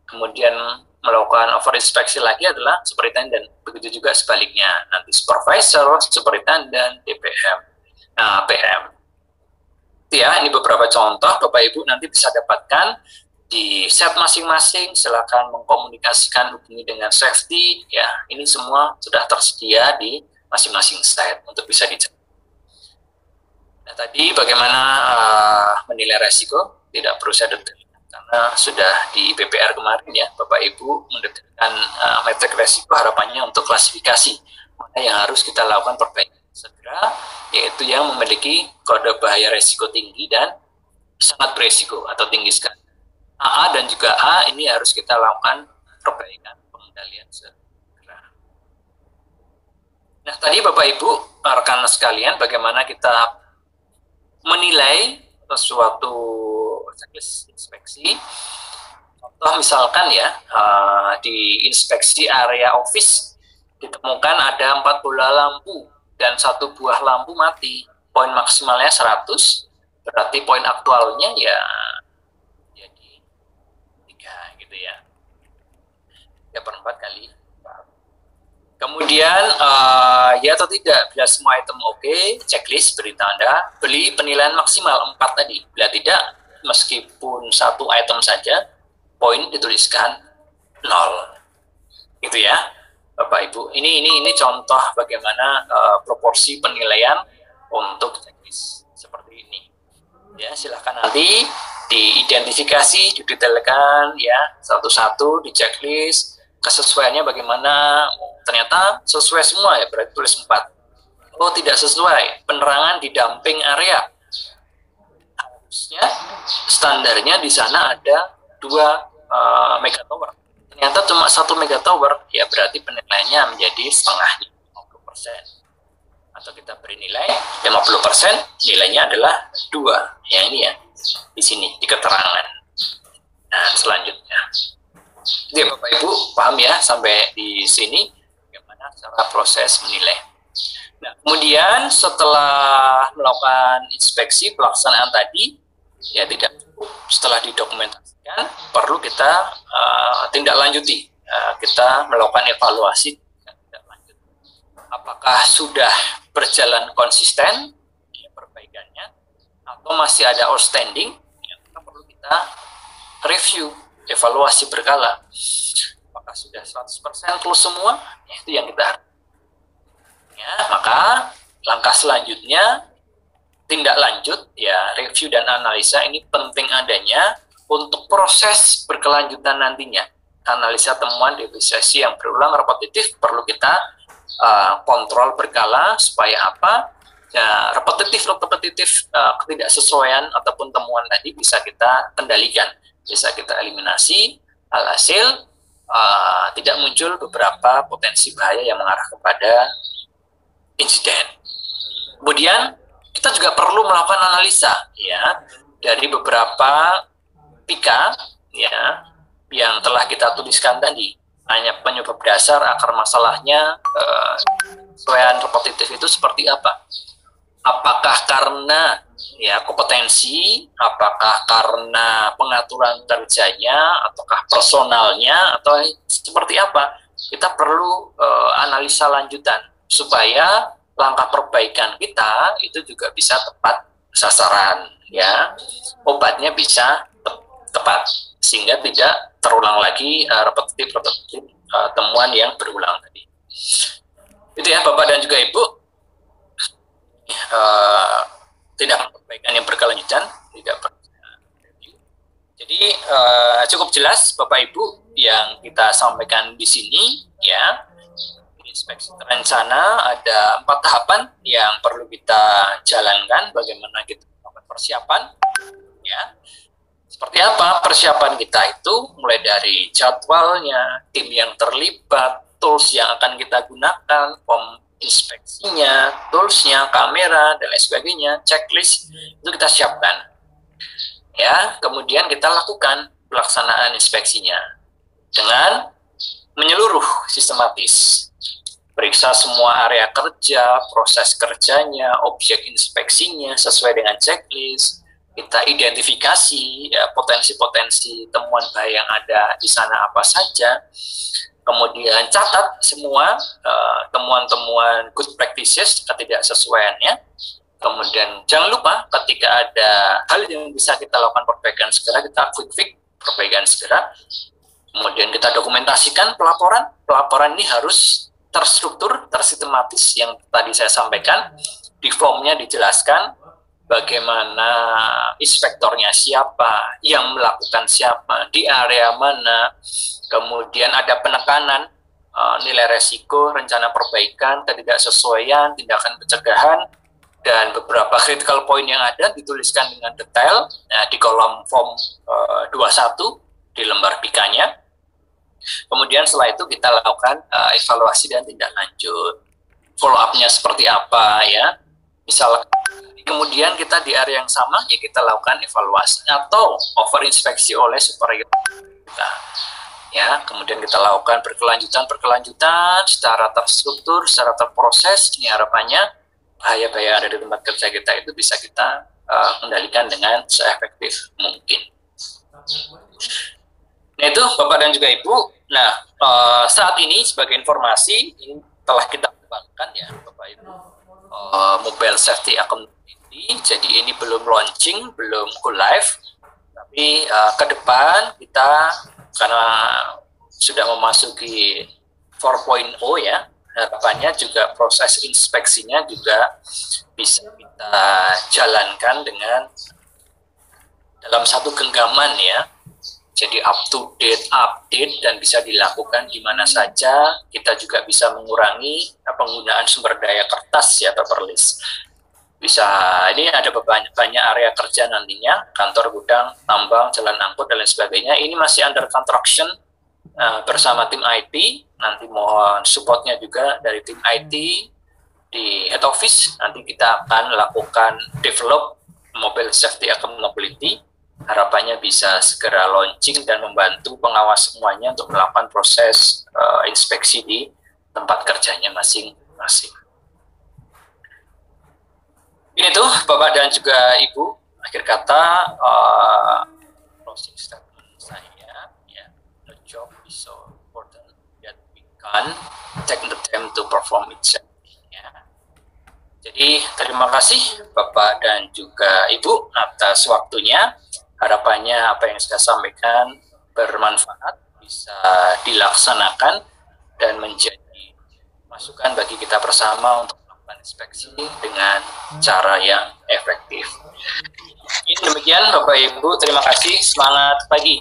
Kemudian melakukan over inspeksi lagi adalah superintendent. Begitu juga sebaliknya. Nanti supervisor, superintendent, DPM, PM. Ya, ini beberapa contoh Bapak Ibu nanti bisa dapatkan di set masing-masing. Silakan mengkomunikasikan, hubungi dengan safety. Ya, ini semua sudah tersedia di masing-masing set untuk bisa dicek. Nah, tadi bagaimana menilai resiko tidak perlu saya detailkan karena sudah di PPR kemarin ya, Bapak Ibu mendetailkan metrik resiko harapannya untuk klasifikasi mana yang harus kita lakukan perbaikan segera, yaitu yang memiliki kode bahaya resiko tinggi dan sangat beresiko atau tinggi sekali. AA dan juga A ini harus kita lakukan perbaikan pengendalian segera. Nah, tadi Bapak Ibu, rekan sekalian, bagaimana kita menilai suatu checklist inspeksi. Contoh misalkan ya, di inspeksi area office ditemukan ada 4 bola lampu dan 1 buah lampu mati. Poin maksimalnya 100, berarti poin aktualnya ya jadi 3 gitu ya. 3/4 kali. Kemudian ya atau tidak, bila semua item oke, checklist beri tanda, beli penilaian maksimal 4 tadi. Bila tidak, meskipun 1 item saja, poin dituliskan 0. Gitu ya, Bapak Ibu. Ini contoh bagaimana proporsi penilaian untuk checklist seperti ini. Ya, silahkan nanti diidentifikasi, didetailkan ya satu-satu di checklist. Kesesuaiannya bagaimana? Ternyata sesuai semua ya, berarti tulis 4. Oh, tidak sesuai, penerangan di dumping area harusnya standarnya di sana ada 2 megatower. Ternyata cuma 1 megatower, ya berarti penilaiannya menjadi setengahnya, 50%. Atau kita beri nilai 50%, nilainya adalah 2. Ya ini ya, di sini, di keterangan. Nah, selanjutnya. Jadi Bapak Ibu paham ya sampai di sini bagaimana cara proses menilai. Nah, kemudian setelah melakukan inspeksi pelaksanaan tadi, ya tidak cukup setelah didokumentasikan, perlu kita tindak lanjuti. Kita melakukan evaluasi tindak lanjut. Apakah sudah berjalan konsisten ya, perbaikannya, atau masih ada outstanding, ya, perlu kita review, evaluasi berkala. Apakah sudah 100% close semua? Ya, itu yang kita harapkan. Ya, maka langkah selanjutnya tindak lanjut ya review dan analisa ini penting adanya untuk proses berkelanjutan nantinya. Analisa temuan deviasi yang berulang repetitif perlu kita kontrol berkala supaya apa? Ya, repetitif ketidaksesuaian ataupun temuan tadi bisa kita kendalikan, bisa kita eliminasi. Alhasil tidak muncul beberapa potensi bahaya yang mengarah kepada insiden. Kemudian kita juga perlu melakukan analisa ya dari beberapa pika ya yang telah kita tuliskan tadi. Hanya penyebab dasar akar masalahnya kesesuaian repetitif itu seperti apa? Apakah karena ya kompetensi, apakah karena pengaturan kerjanya, ataukah personalnya, atau seperti apa? Kita perlu analisa lanjutan supaya langkah perbaikan kita itu juga bisa tepat sasaran, ya, obatnya bisa tepat sehingga tidak terulang lagi repetitif temuan yang berulang tadi. Itu ya Bapak dan juga Ibu, tindakan perbaikan yang berkelanjutan tidak perlu review. Jadi cukup jelas Bapak Ibu yang kita sampaikan di sini ya. Inspeksi terencana ada 4 tahapan yang perlu kita jalankan. Bagaimana kita melakukan persiapan ya. Seperti apa persiapan kita itu, mulai dari jadwalnya, tim yang terlibat, tools yang akan kita gunakan, form inspeksinya, toolsnya, kamera, dan lain sebagainya, checklist, itu kita siapkan. Ya, kemudian kita lakukan pelaksanaan inspeksinya dengan menyeluruh sistematis. Periksa semua area kerja, proses kerjanya, objek inspeksinya sesuai dengan checklist. Kita identifikasi ya, potensi-potensi temuan bahaya yang ada di sana apa saja. Kemudian catat semua temuan-temuan good practices, ketidaksesuaiannya. Kemudian jangan lupa ketika ada hal yang bisa kita lakukan perbaikan segera, kita quick fix perbaikan segera. Kemudian kita dokumentasikan pelaporan. Pelaporan ini harus terstruktur, tersistematis yang tadi saya sampaikan. Di formnya dijelaskan bagaimana inspektornya siapa, yang melakukan siapa, di area mana, kemudian ada penekanan nilai resiko, rencana perbaikan, ketidaksesuaian, tindakan pencegahan, dan beberapa critical point yang ada dituliskan dengan detail di kolom form 21 di lembar pikanya. Kemudian setelah itu kita lakukan evaluasi dan tindak lanjut. Follow up-nya seperti apa ya. Misalnya kemudian kita di area yang sama ya kita lakukan evaluasi atau over inspeksi oleh superior kita. Ya, kemudian kita lakukan berkelanjutan secara terstruktur, secara terproses. Ini harapannya bahaya-bahaya ada di tempat kerja kita itu bisa kita kendalikan dengan seefektif mungkin. Nah itu Bapak dan juga Ibu. Nah saat ini sebagai informasi ini telah kita kembangkan ya Bapak Ibu mobile safety accountability. Jadi ini belum launching, belum go live. Tapi ke depan kita karena sudah memasuki 4.0 ya, harapannya juga proses inspeksinya juga bisa kita jalankan dengan dalam satu genggaman ya. Jadi up to date, update, dan bisa dilakukan di mana saja. Kita juga bisa mengurangi penggunaan sumber daya kertas ya, paperless. bisa, ini ada banyak area kerja nantinya, kantor, gudang, tambang, jalan angkut, dan lain sebagainya. Ini masih under construction bersama tim IT. Nanti mohon supportnya juga dari tim IT di head office. Nanti kita akan lakukan develop mobile safety accountability. Harapannya bisa segera launching dan membantu pengawas semuanya untuk melakukan proses inspeksi di tempat kerjanya masing-masing. Ini tuh Bapak dan juga Ibu, akhir kata closing statement saya, ya, the job is so important that we can take the time to perform it. Ya. Jadi terima kasih Bapak dan juga Ibu atas waktunya. Harapannya apa yang saya sampaikan bermanfaat, bisa dilaksanakan dan menjadi masukan bagi kita bersama untuk melakukan inspeksi dengan cara yang efektif. Demikian Bapak Ibu, terima kasih, semangat pagi.